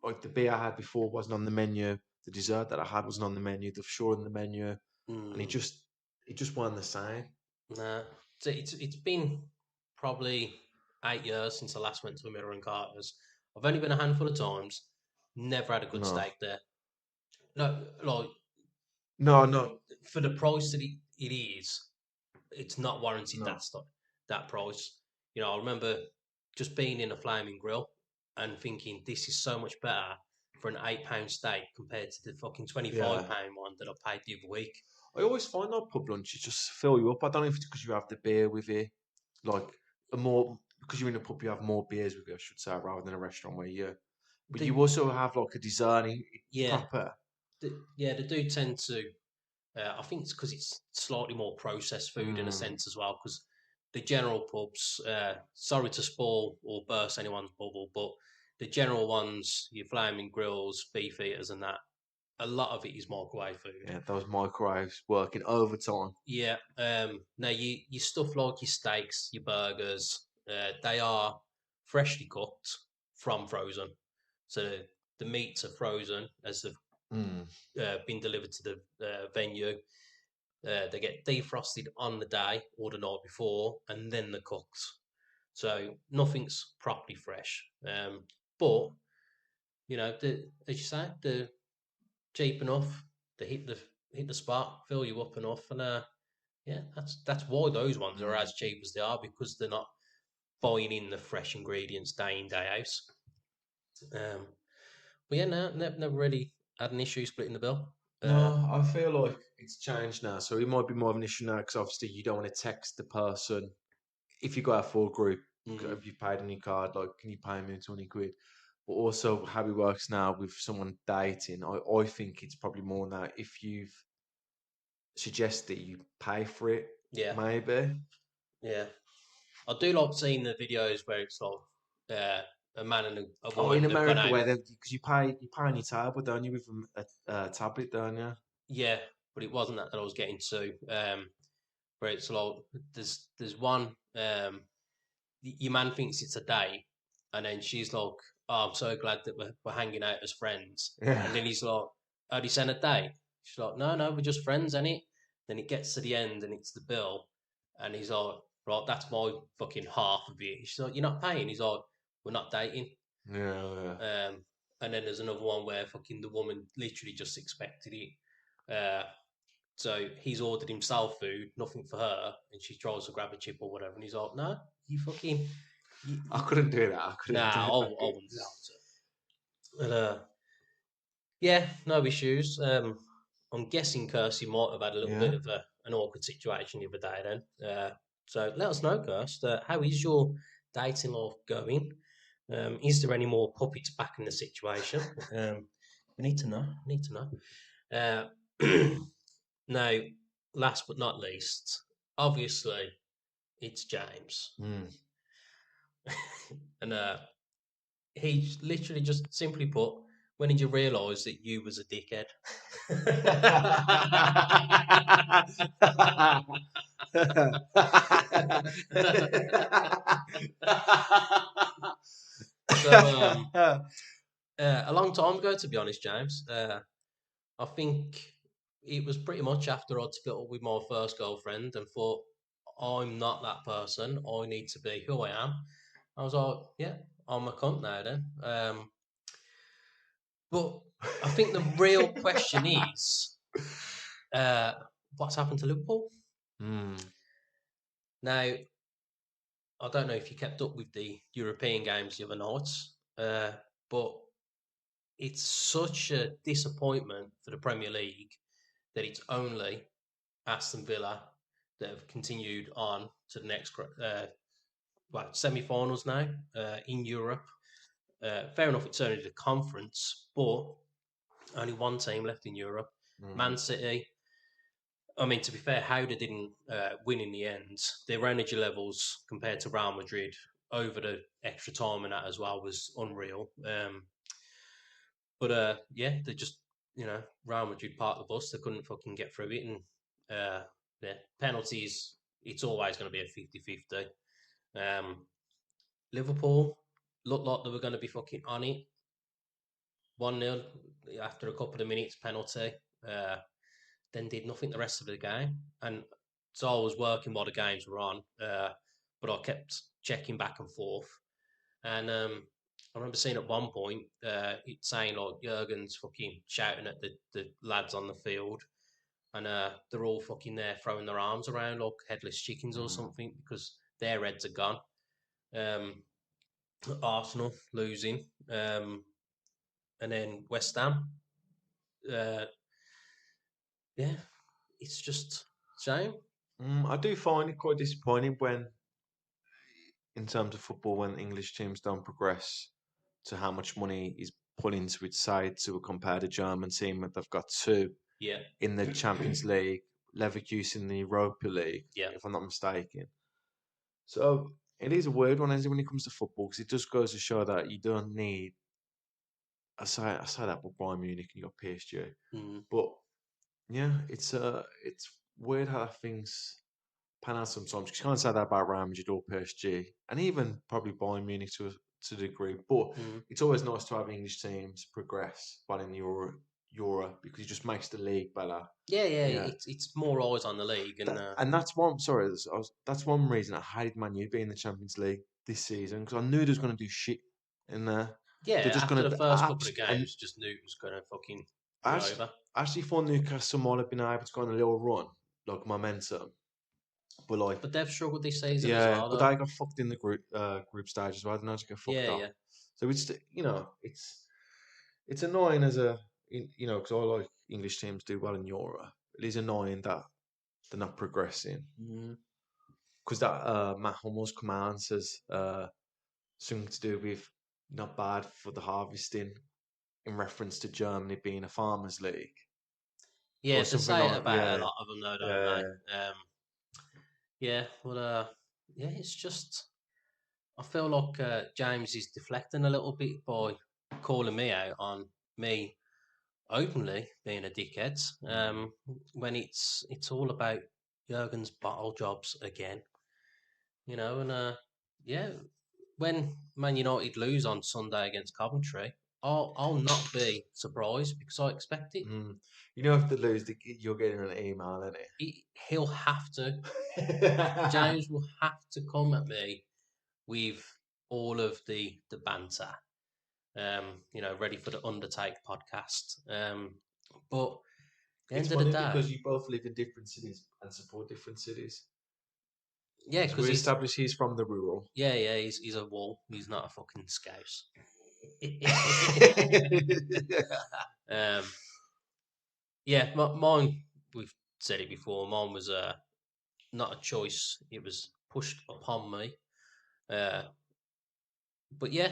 S3: Like the beer I had before wasn't on the menu. The dessert that I had wasn't on the menu. The sure on the menu, and
S2: mm.
S3: it just wasn't the same.
S2: Nah. So it's been probably 8 years since I last went to a Miller and Carter's. I've only been a handful of times. Never had a good
S3: No,
S2: steak there. No, like
S3: no, no,
S2: for the price that it is, it's not warranted
S3: no.
S2: that price. I remember just being in a flaming grill and thinking this is so much better for an £8 steak compared to the fucking
S3: Yeah,
S2: £25 one that I paid the other week.
S3: I always find that pub lunches just fill you up. I don't know if it's because you have the beer with it, like a more because you're in a pub, you have more beers with you, I should say, rather than a restaurant where you. But
S2: The,
S3: you also have like a dessert,
S2: yeah,
S3: proper.
S2: yeah, they do tend to. I think it's because it's slightly more processed food in a
S3: Mm,
S2: sense as well. Because the general pubs. Sorry to spoil or burst anyone's bubble, but the general ones, your flaming grills, beef eaters, and that. A lot of it is microwave food.
S3: Yeah, those microwaves working overtime.
S2: Yeah. Now you stuff like your steaks, your burgers. They are freshly cooked from frozen, so the meats are frozen as they've
S3: Mm.
S2: been delivered to the venue. They get defrosted on the day or the night before, and then they're cooked. So nothing's properly fresh. But as you say, they're cheap enough. They hit the spot, fill you up enough, and yeah, that's why those ones are as cheap as they are, because they're not buying in the fresh ingredients day in day out. But yeah, no, never really had an issue splitting the bill.
S3: No, I feel like it's changed now. So it might be more of an issue now because obviously you don't want to text the person. If you got a full group,
S2: Mm,
S3: if you paid on your card, like, can you pay me 20 quid? But also, how it works now with someone dating, I think it's probably more now if you've suggested you pay for it,
S2: yeah,
S3: maybe.
S2: yeah. I do like seeing the videos where it's like a man and a
S3: Oh,
S2: woman
S3: in
S2: have gone
S3: America,
S2: out.
S3: where because you pay on your tab, don't you, with a tablet, don't you?
S2: Yeah, but it wasn't that I was getting to. Where it's like there's one your man thinks it's a date, and then she's like, "Oh, I'm so glad that we're hanging out as friends."
S3: Yeah.
S2: And then he's like, "Oh, do you send a date?" She's like, "No, no, we're just friends, ain't it?" Then it gets to the end and it's the bill, and he's like, "Right, that's my fucking half of it." She's like, "You're not paying." He's like, "We're not dating."
S3: Yeah.
S2: And then there's another one where fucking the woman literally just expected it. Uh, so he's ordered himself food, nothing for her, and she tries to grab a chip or whatever, and he's like, "No, you fucking,
S3: I couldn't do that. I couldn't
S2: nah,
S3: do
S2: I
S3: that.
S2: wouldn't be able to." And yeah, no issues. I'm guessing Kirsty might have had a little bit
S3: Yeah.
S2: of an awkward situation the other day then. So let us know, Kirst. How is your dating life going? Is there any more puppets back in the situation? We need to know. We need to know. Now, last but not least, obviously, it's James.
S3: Mm.
S2: And he literally just simply put, when did you realise that you was a dickhead? So, a long time ago, to be honest, James, I think it was pretty much after I'd split up with my first girlfriend and thought, I'm not that person. I need to be who I am. I was like, yeah, I'm a cunt now then. But I think the real question is, uh, what's happened to Liverpool?
S3: Mm.
S2: Now, I don't know if you kept up with the European games the other night, but it's such a disappointment for the Premier League that it's only Aston Villa that have continued on to the next semi-finals now in Europe. Fair enough, it's only the conference, but only one team left in Europe. Man City. I mean, to be fair, Howder didn't win in the end. Their energy levels compared to Real Madrid over the extra time and that as well was unreal. But yeah, they just, Real Madrid parked the bus. They couldn't fucking get through it. And yeah, penalties, it's always going to be a 50-50. Liverpool looked like they were going to be fucking on it. 1-0 after a couple of minutes penalty. Then did nothing the rest of the game. And so I was working while the games were on, but I kept checking back and forth. And I remember seeing at one point it saying like Jurgen's fucking shouting at the lads on the field, and they're all fucking there throwing their arms around like headless chickens or something because their heads are gone. Arsenal losing, and then West Ham. Uh, yeah, it's just shame.
S3: I do find it quite disappointing when, in terms of football, when English teams don't progress to how much money is put into its side to compare to German team that they've got two
S2: Yeah,
S3: in the Champions League, Leverkusen in the Europa League,
S2: yeah,
S3: if I'm not mistaken. So it is a weird one, isn't it, when it comes to football, because it just goes to show that you don't need. I say that with Bayern Munich and you got PSG,
S2: Mm.
S3: but yeah, it's weird how things pan out sometimes. 'Cause you can't say that about Real Madrid or PSG, and even probably Bayern Munich to a degree. But
S2: Mm.
S3: it's always nice to have English teams progress, but in Europe, because it just makes the league better.
S2: Yeah, yeah,
S3: Yeah,
S2: it's more eyes on the league, and
S3: and that's one. Sorry, that's one reason I hated Man U being in the Champions League this season, because I knew they was going to do shit in there. They're
S2: yeah,
S3: just
S2: after
S3: going
S2: the
S3: to
S2: first couple of
S3: and
S2: games, just knew it was going to fucking
S3: I
S2: be
S3: actually,
S2: over.
S3: I actually thought Newcastle might have been able to go on a little run, like momentum, but like.
S2: But they've struggled this season as
S3: Yeah,
S2: well,
S3: but
S2: though.
S3: they got fucked in the group stage as well. Didn't they just get fucked
S2: Yeah,
S3: off?
S2: yeah.
S3: So it's annoying as because I like English teams do well in Europe. It is annoying that they're not progressing,
S2: Mm.
S3: because that Matt Hummels come out and says something to do with not bad for the harvesting in reference to Germany being a farmers' league
S2: Yeah,
S3: or
S2: they
S3: something
S2: say it
S3: like
S2: about a lot of them, though, don't
S3: yeah.
S2: they? Yeah, but yeah, it's just I feel like James is deflecting a little bit by calling me out on me openly being a dickhead. When it's all about Jurgen's bottle jobs again, and yeah, when Man United lose on Sunday against Coventry, I'll not be surprised because I expect it.
S3: Mm. You know, if they lose, you're getting an email, isn't
S2: He'll have to.
S3: it?
S2: James will have to come at me with all of the banter. Ready for the Undertake podcast. But at the
S3: It's
S2: end of the
S3: funny
S2: day,
S3: because you both live in different cities and support different cities.
S2: yeah,
S3: So
S2: because
S3: we established he's from the rural.
S2: yeah, he's a wall. He's not a fucking scouse. um, yeah, mine. We've said it before. Mine was not a choice. It was pushed upon me. Uh, but yeah,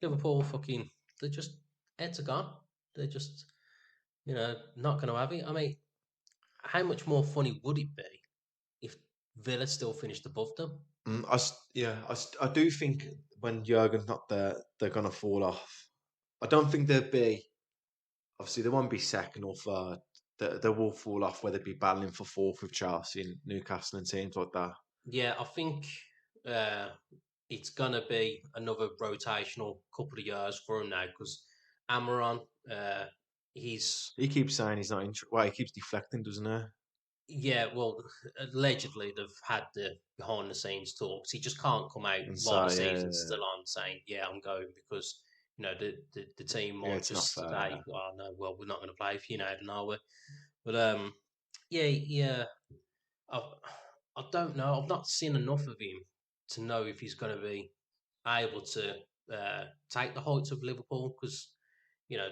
S2: Liverpool fucking they're just heads are gone. They're just not going to have it. I mean, how much more funny would it be if Villa still finished above them?
S3: I do think when Jurgen's not there, they're gonna fall off. I don't think they'll be. Obviously, they won't be second or third. They will fall off, whether it be battling for fourth with Chelsea and Newcastle and teams like that.
S2: Yeah, I think uh, it's going to be another rotational couple of years for him now because Amaron, he's
S3: He keeps saying he's not interested. Well, he keeps deflecting, doesn't he?
S2: yeah, well, allegedly they've had the behind the scenes talks. He just can't come out
S3: And
S2: while the
S3: so
S2: season's still on saying, "Yeah, I'm going," because the team
S3: yeah,
S2: might
S3: it's not
S2: just
S3: fair.
S2: say, "Oh no, well we're not going to play for you now, are we?" But yeah, yeah, I I don't know. I've not seen enough of him to know if he's going to be able to take the heights of Liverpool because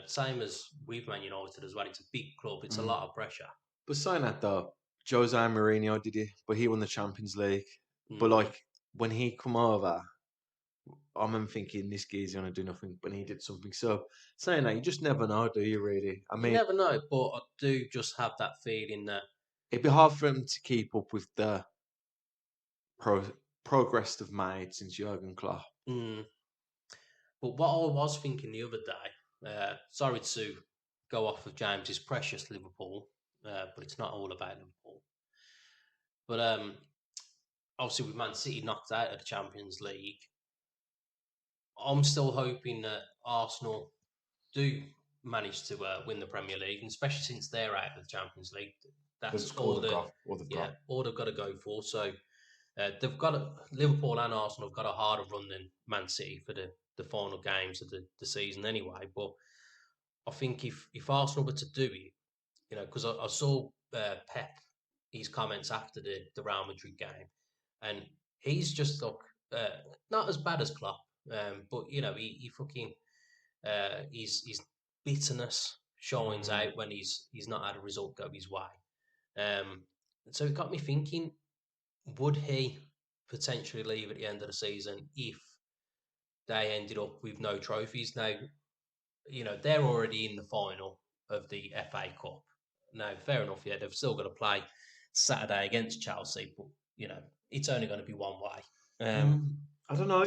S2: same as with Man United as well. It's a big club. It's a
S3: Mm.
S2: lot of pressure.
S3: But saying that though, Jose Mourinho did it, but he won the Champions League. But
S2: Mm.
S3: like when he come over, I remember thinking this guy's gonna do nothing, but he did something. So saying that, you just never know, do you? Really? I
S2: You
S3: mean,
S2: never know, but I do just have that feeling that
S3: it'd be hard for him to keep up with the progress they've made since Jurgen Klopp.
S2: mm, but what I was thinking the other day, sorry to go off of James's precious Liverpool, but it's not all about Liverpool. But obviously, with Man City knocked out of the Champions League, I'm still hoping that Arsenal do manage to win the Premier League, and especially since they're out of the Champions League, that's all
S3: They've
S2: yeah,
S3: got.
S2: all they've got to go for. So Liverpool and Arsenal have got a harder run than Man City for the final games of the season anyway. But I think if Arsenal were to do it, because I saw Pep his comments after the Real Madrid game, and he's just like not as bad as Klopp, but he fucking his bitterness shines
S3: Mm,
S2: out when he's not had a result go his way. Um, so it got me thinking: would he potentially leave at the end of the season if they ended up with no trophies? Now, they're already in the final of the FA Cup. Now, fair enough, yeah, they've still got to play Saturday against Chelsea, but it's only going to be one way.
S3: I don't know.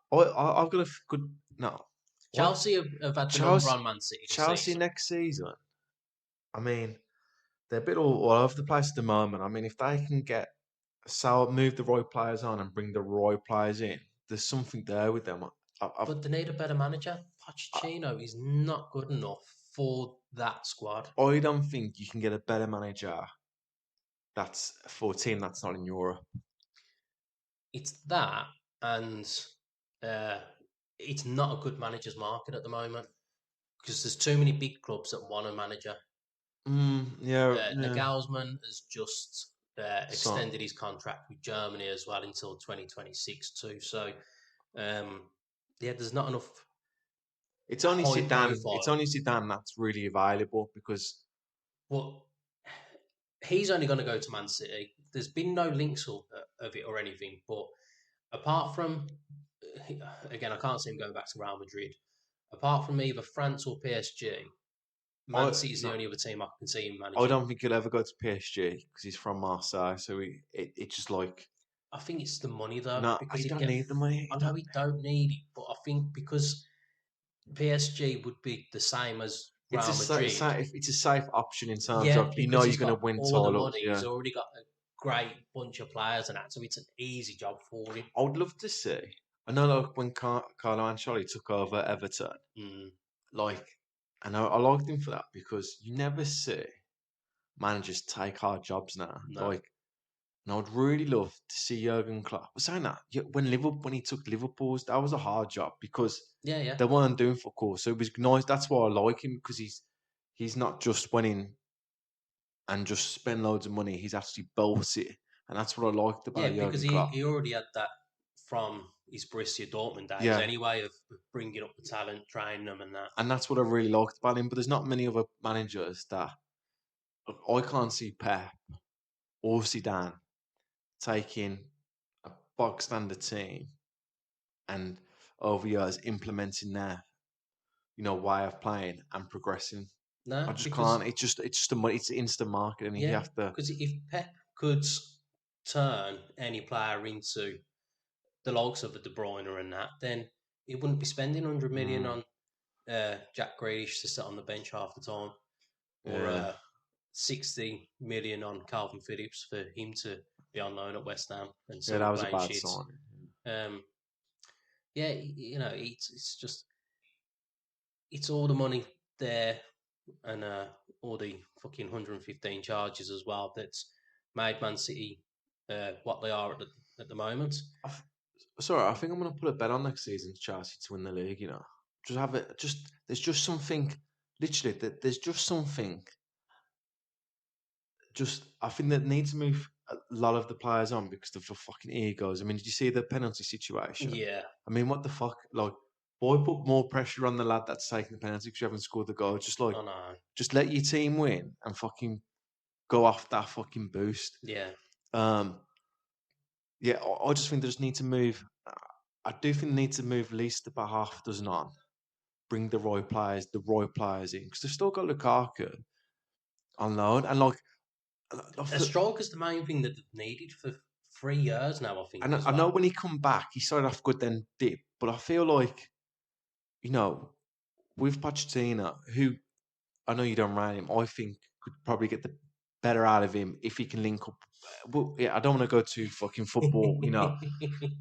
S2: But
S3: I've got a good no. What
S2: Chelsea have had the number
S3: Chelsea
S2: on Man City this
S3: Chelsea
S2: season.
S3: next season? I mean, they're a bit all over the place at the moment. I mean, if they can move the right players on and bring the right players in, there's something there with them.
S2: But they need a better manager. Pochettino is not good enough for that squad.
S3: I don't think you can get a better manager that's for a team that's not in Europe.
S2: It's that, and uh, it's not a good manager's market at the moment because there's too many big clubs that want a manager.
S3: Yeah.
S2: Nagelsmann has just
S3: So
S2: extended his contract with Germany as well until 2026 too. So, there's not enough
S3: it's only
S2: high
S3: Zidane. It's
S2: profile.
S3: only Zidane that's really available because
S2: Well, he's only going to go to Man City. There's been no links of it or anything, but apart from, again, I can't see him going back to Real Madrid. Apart from either France or PSG, Man City is the
S3: no,
S2: only other team I can see him
S3: I
S2: managing.
S3: don't think he'll ever go to PSG because he's from Marseille. So it's just like
S2: I think it's the money though.
S3: no,
S2: Because
S3: you
S2: he'd
S3: don't
S2: get,
S3: need the money.
S2: I know he don't need it, but I think because PSG would be the same as
S3: It's
S2: Real Madrid.
S3: it's a safe option in terms
S2: Yeah,
S3: of
S2: because
S3: you're
S2: he's
S3: going to
S2: got
S3: win
S2: all the
S3: titles.
S2: money.
S3: Yeah,
S2: He's already got a great bunch of players and that, so it's an easy job for him.
S3: I would love to see. I know, like when Carlo Ancelotti took over Everton,
S2: Mm,
S3: like, and I liked him for that because you never see managers take hard jobs now.
S2: no.
S3: Like, and I would really love to see Jurgen Klopp. But saying that, when he took Liverpool's, that was a hard job because
S2: Yeah, yeah.
S3: they weren't doing for course. So it was nice. That's why I like him because he's not just winning and just spend loads of money. He's actually built it, and that's what I liked
S2: Yeah,
S3: about
S2: because
S3: Jurgen
S2: he,
S3: Klopp.
S2: he already had that from his Borussia Dortmund days
S3: Yeah,
S2: anyway, of bringing up the talent, training them and that.
S3: and that's what I really liked about him. But there's not many other managers that I can't see Pep or Zidane taking a bog standard team and over years implementing their way of playing and progressing. I
S2: No,
S3: just can't.
S2: because,
S3: It's instant marketing. You
S2: yeah,
S3: have to.
S2: because if Pep could turn any player into the likes of a De Bruyne and that, then he wouldn't be spending 100 million
S3: Mm,
S2: on Jack Grealish to sit on the bench half the time, or
S3: yeah,
S2: 60 million on Calvin Phillips for him to be on loan at West Ham and
S3: yeah,
S2: still
S3: that
S2: be
S3: was a
S2: playing
S3: bad
S2: shit.
S3: signing.
S2: Um, yeah, it's just it's all the money there and all the fucking 115 charges as well that's made Man City what they are at the moment.
S3: Sorry, I think I'm gonna put a bet on next season Chelsea to win the league. Just have it. Just there's just something. Literally, there's just something. Just I think that needs to move a lot of the players on because of the fucking egos. I mean, did you see the penalty situation?
S2: Yeah,
S3: I mean, what the fuck? Like, boy, put more pressure on the lad that's taking the penalty because you haven't scored the goal.
S2: I know.
S3: Just let your team win and fucking go off that fucking boost.
S2: Yeah,
S3: Um, yeah, I just think they just need to move. I do think they need to move at least about half a dozen on. Bring the right players in because they've still got Lukaku on loan, and like,
S2: a striker's the main thing that they've needed for 3 years now, I think,
S3: and
S2: as
S3: I know
S2: well.
S3: when he come back, he started off good, then dip. But I feel like, you know, with Pochettino, who I know you don't rate him, I think could probably get the better out of him if he can link up. Well, yeah, I don't want to go to fucking football.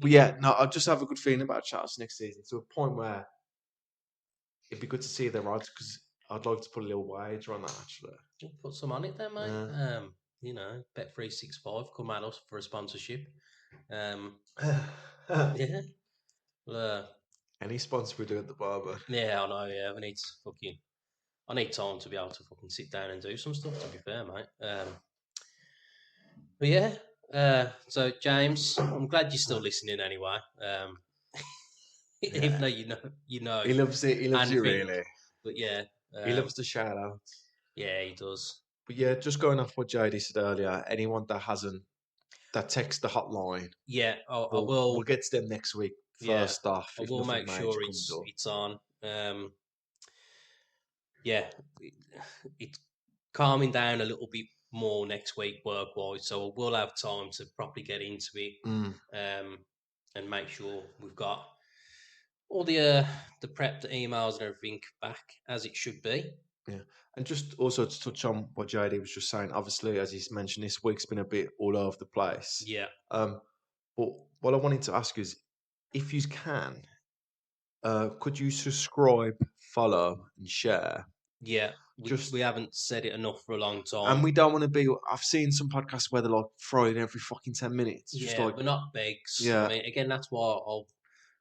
S3: But yeah, no, I just have a good feeling about Chelsea next season to a point where it'd be good to see their odds because I'd like to put a little wager on that actually.
S2: We'll put some on it then, mate.
S3: Yeah.
S2: Bet365 come at us for a sponsorship. Yeah. Well,
S3: Any sponsor we do at the barber.
S2: yeah, I know. Yeah, I need time to be able to fucking sit down and do some stuff. To be fair, mate. But yeah. So James, I'm glad you're still listening anyway. Even
S3: Yeah.
S2: though you know,
S3: He loves it. He loves
S2: and
S3: you
S2: think,
S3: really.
S2: but yeah,
S3: He loves the shout out.
S2: yeah, he does.
S3: But yeah, just going off what JD said earlier, anyone that texts the hotline,
S2: Yeah, I
S3: we'll
S2: will.
S3: get to them next week.
S2: Yeah,
S3: First off,
S2: I
S3: if
S2: will
S3: nothing
S2: make
S3: major
S2: sure
S3: comes
S2: it's
S3: up.
S2: it's on. Yeah, it's calming down a little bit more next week work-wise, so we'll have time to properly get into it and make sure we've got all the prepped emails and everything back as it should be.
S3: Yeah. And just also to touch on what JD was just saying, obviously, as he's mentioned, this week's been a bit all over the place.
S2: Yeah,
S3: But what I wanted to ask you is, if you can, could you subscribe, follow, and share?
S2: yeah. We haven't said it enough for a long time.
S3: And we don't want to be. I've seen some podcasts where they're like throwing every fucking 10 minutes.
S2: Yeah,
S3: Just like,
S2: we're not begs.
S3: Yeah.
S2: I mean, again, that's why I'll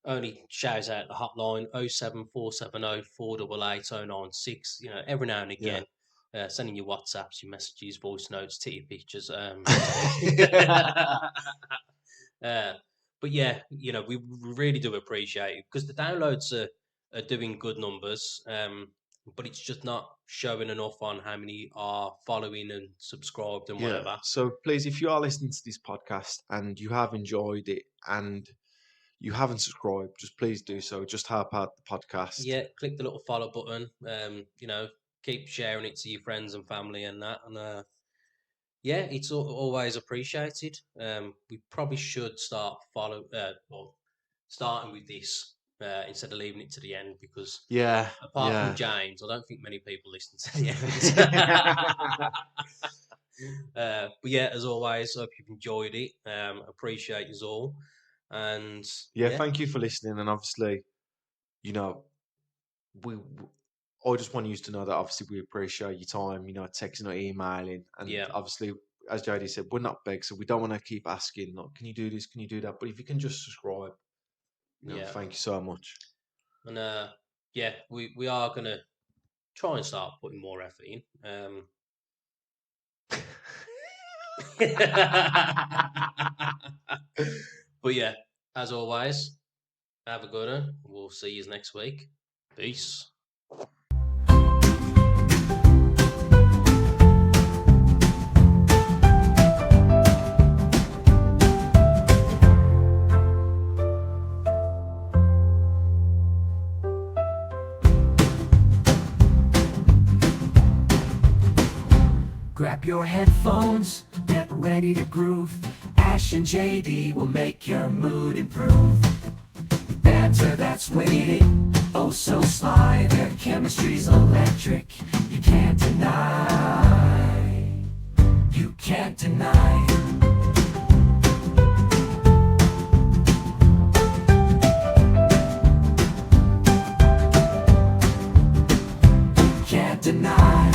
S2: only shout out the hotline 07470 488 096. Every now and again, sending your WhatsApps, your messages, voice notes, titty pictures. But yeah, we really do appreciate it because the downloads are doing good numbers. But it's just not showing enough on how many are following and subscribed and whatever.
S3: So please, if you are listening to this podcast and you have enjoyed it and you haven't subscribed, just please do so. Just help out the podcast.
S2: Yeah, click the little follow button. Keep sharing it to your friends and family and that. And yeah, it's always appreciated. We probably should start starting with this instead of leaving it to the end because apart from James, I don't think many people listen to the end. But yeah, as always, hope you've enjoyed it. Appreciate you all. And
S3: thank you for listening. And obviously, I just want you to know that obviously we appreciate your time, texting or emailing. And obviously, as JD said, we're not big, so we don't want to keep asking, like, can you do this? Can you do that? But if you can just subscribe, thank you so much.
S2: And we are going to try and start putting more effort in. But yeah, as always, have a good one. We'll see you next week. Peace.
S1: Grab your headphones, get ready to groove. Ash and JD will make your mood improve. Banter that's witty, oh so sly. Their chemistry's electric, you can't deny. You can't deny. You can't deny.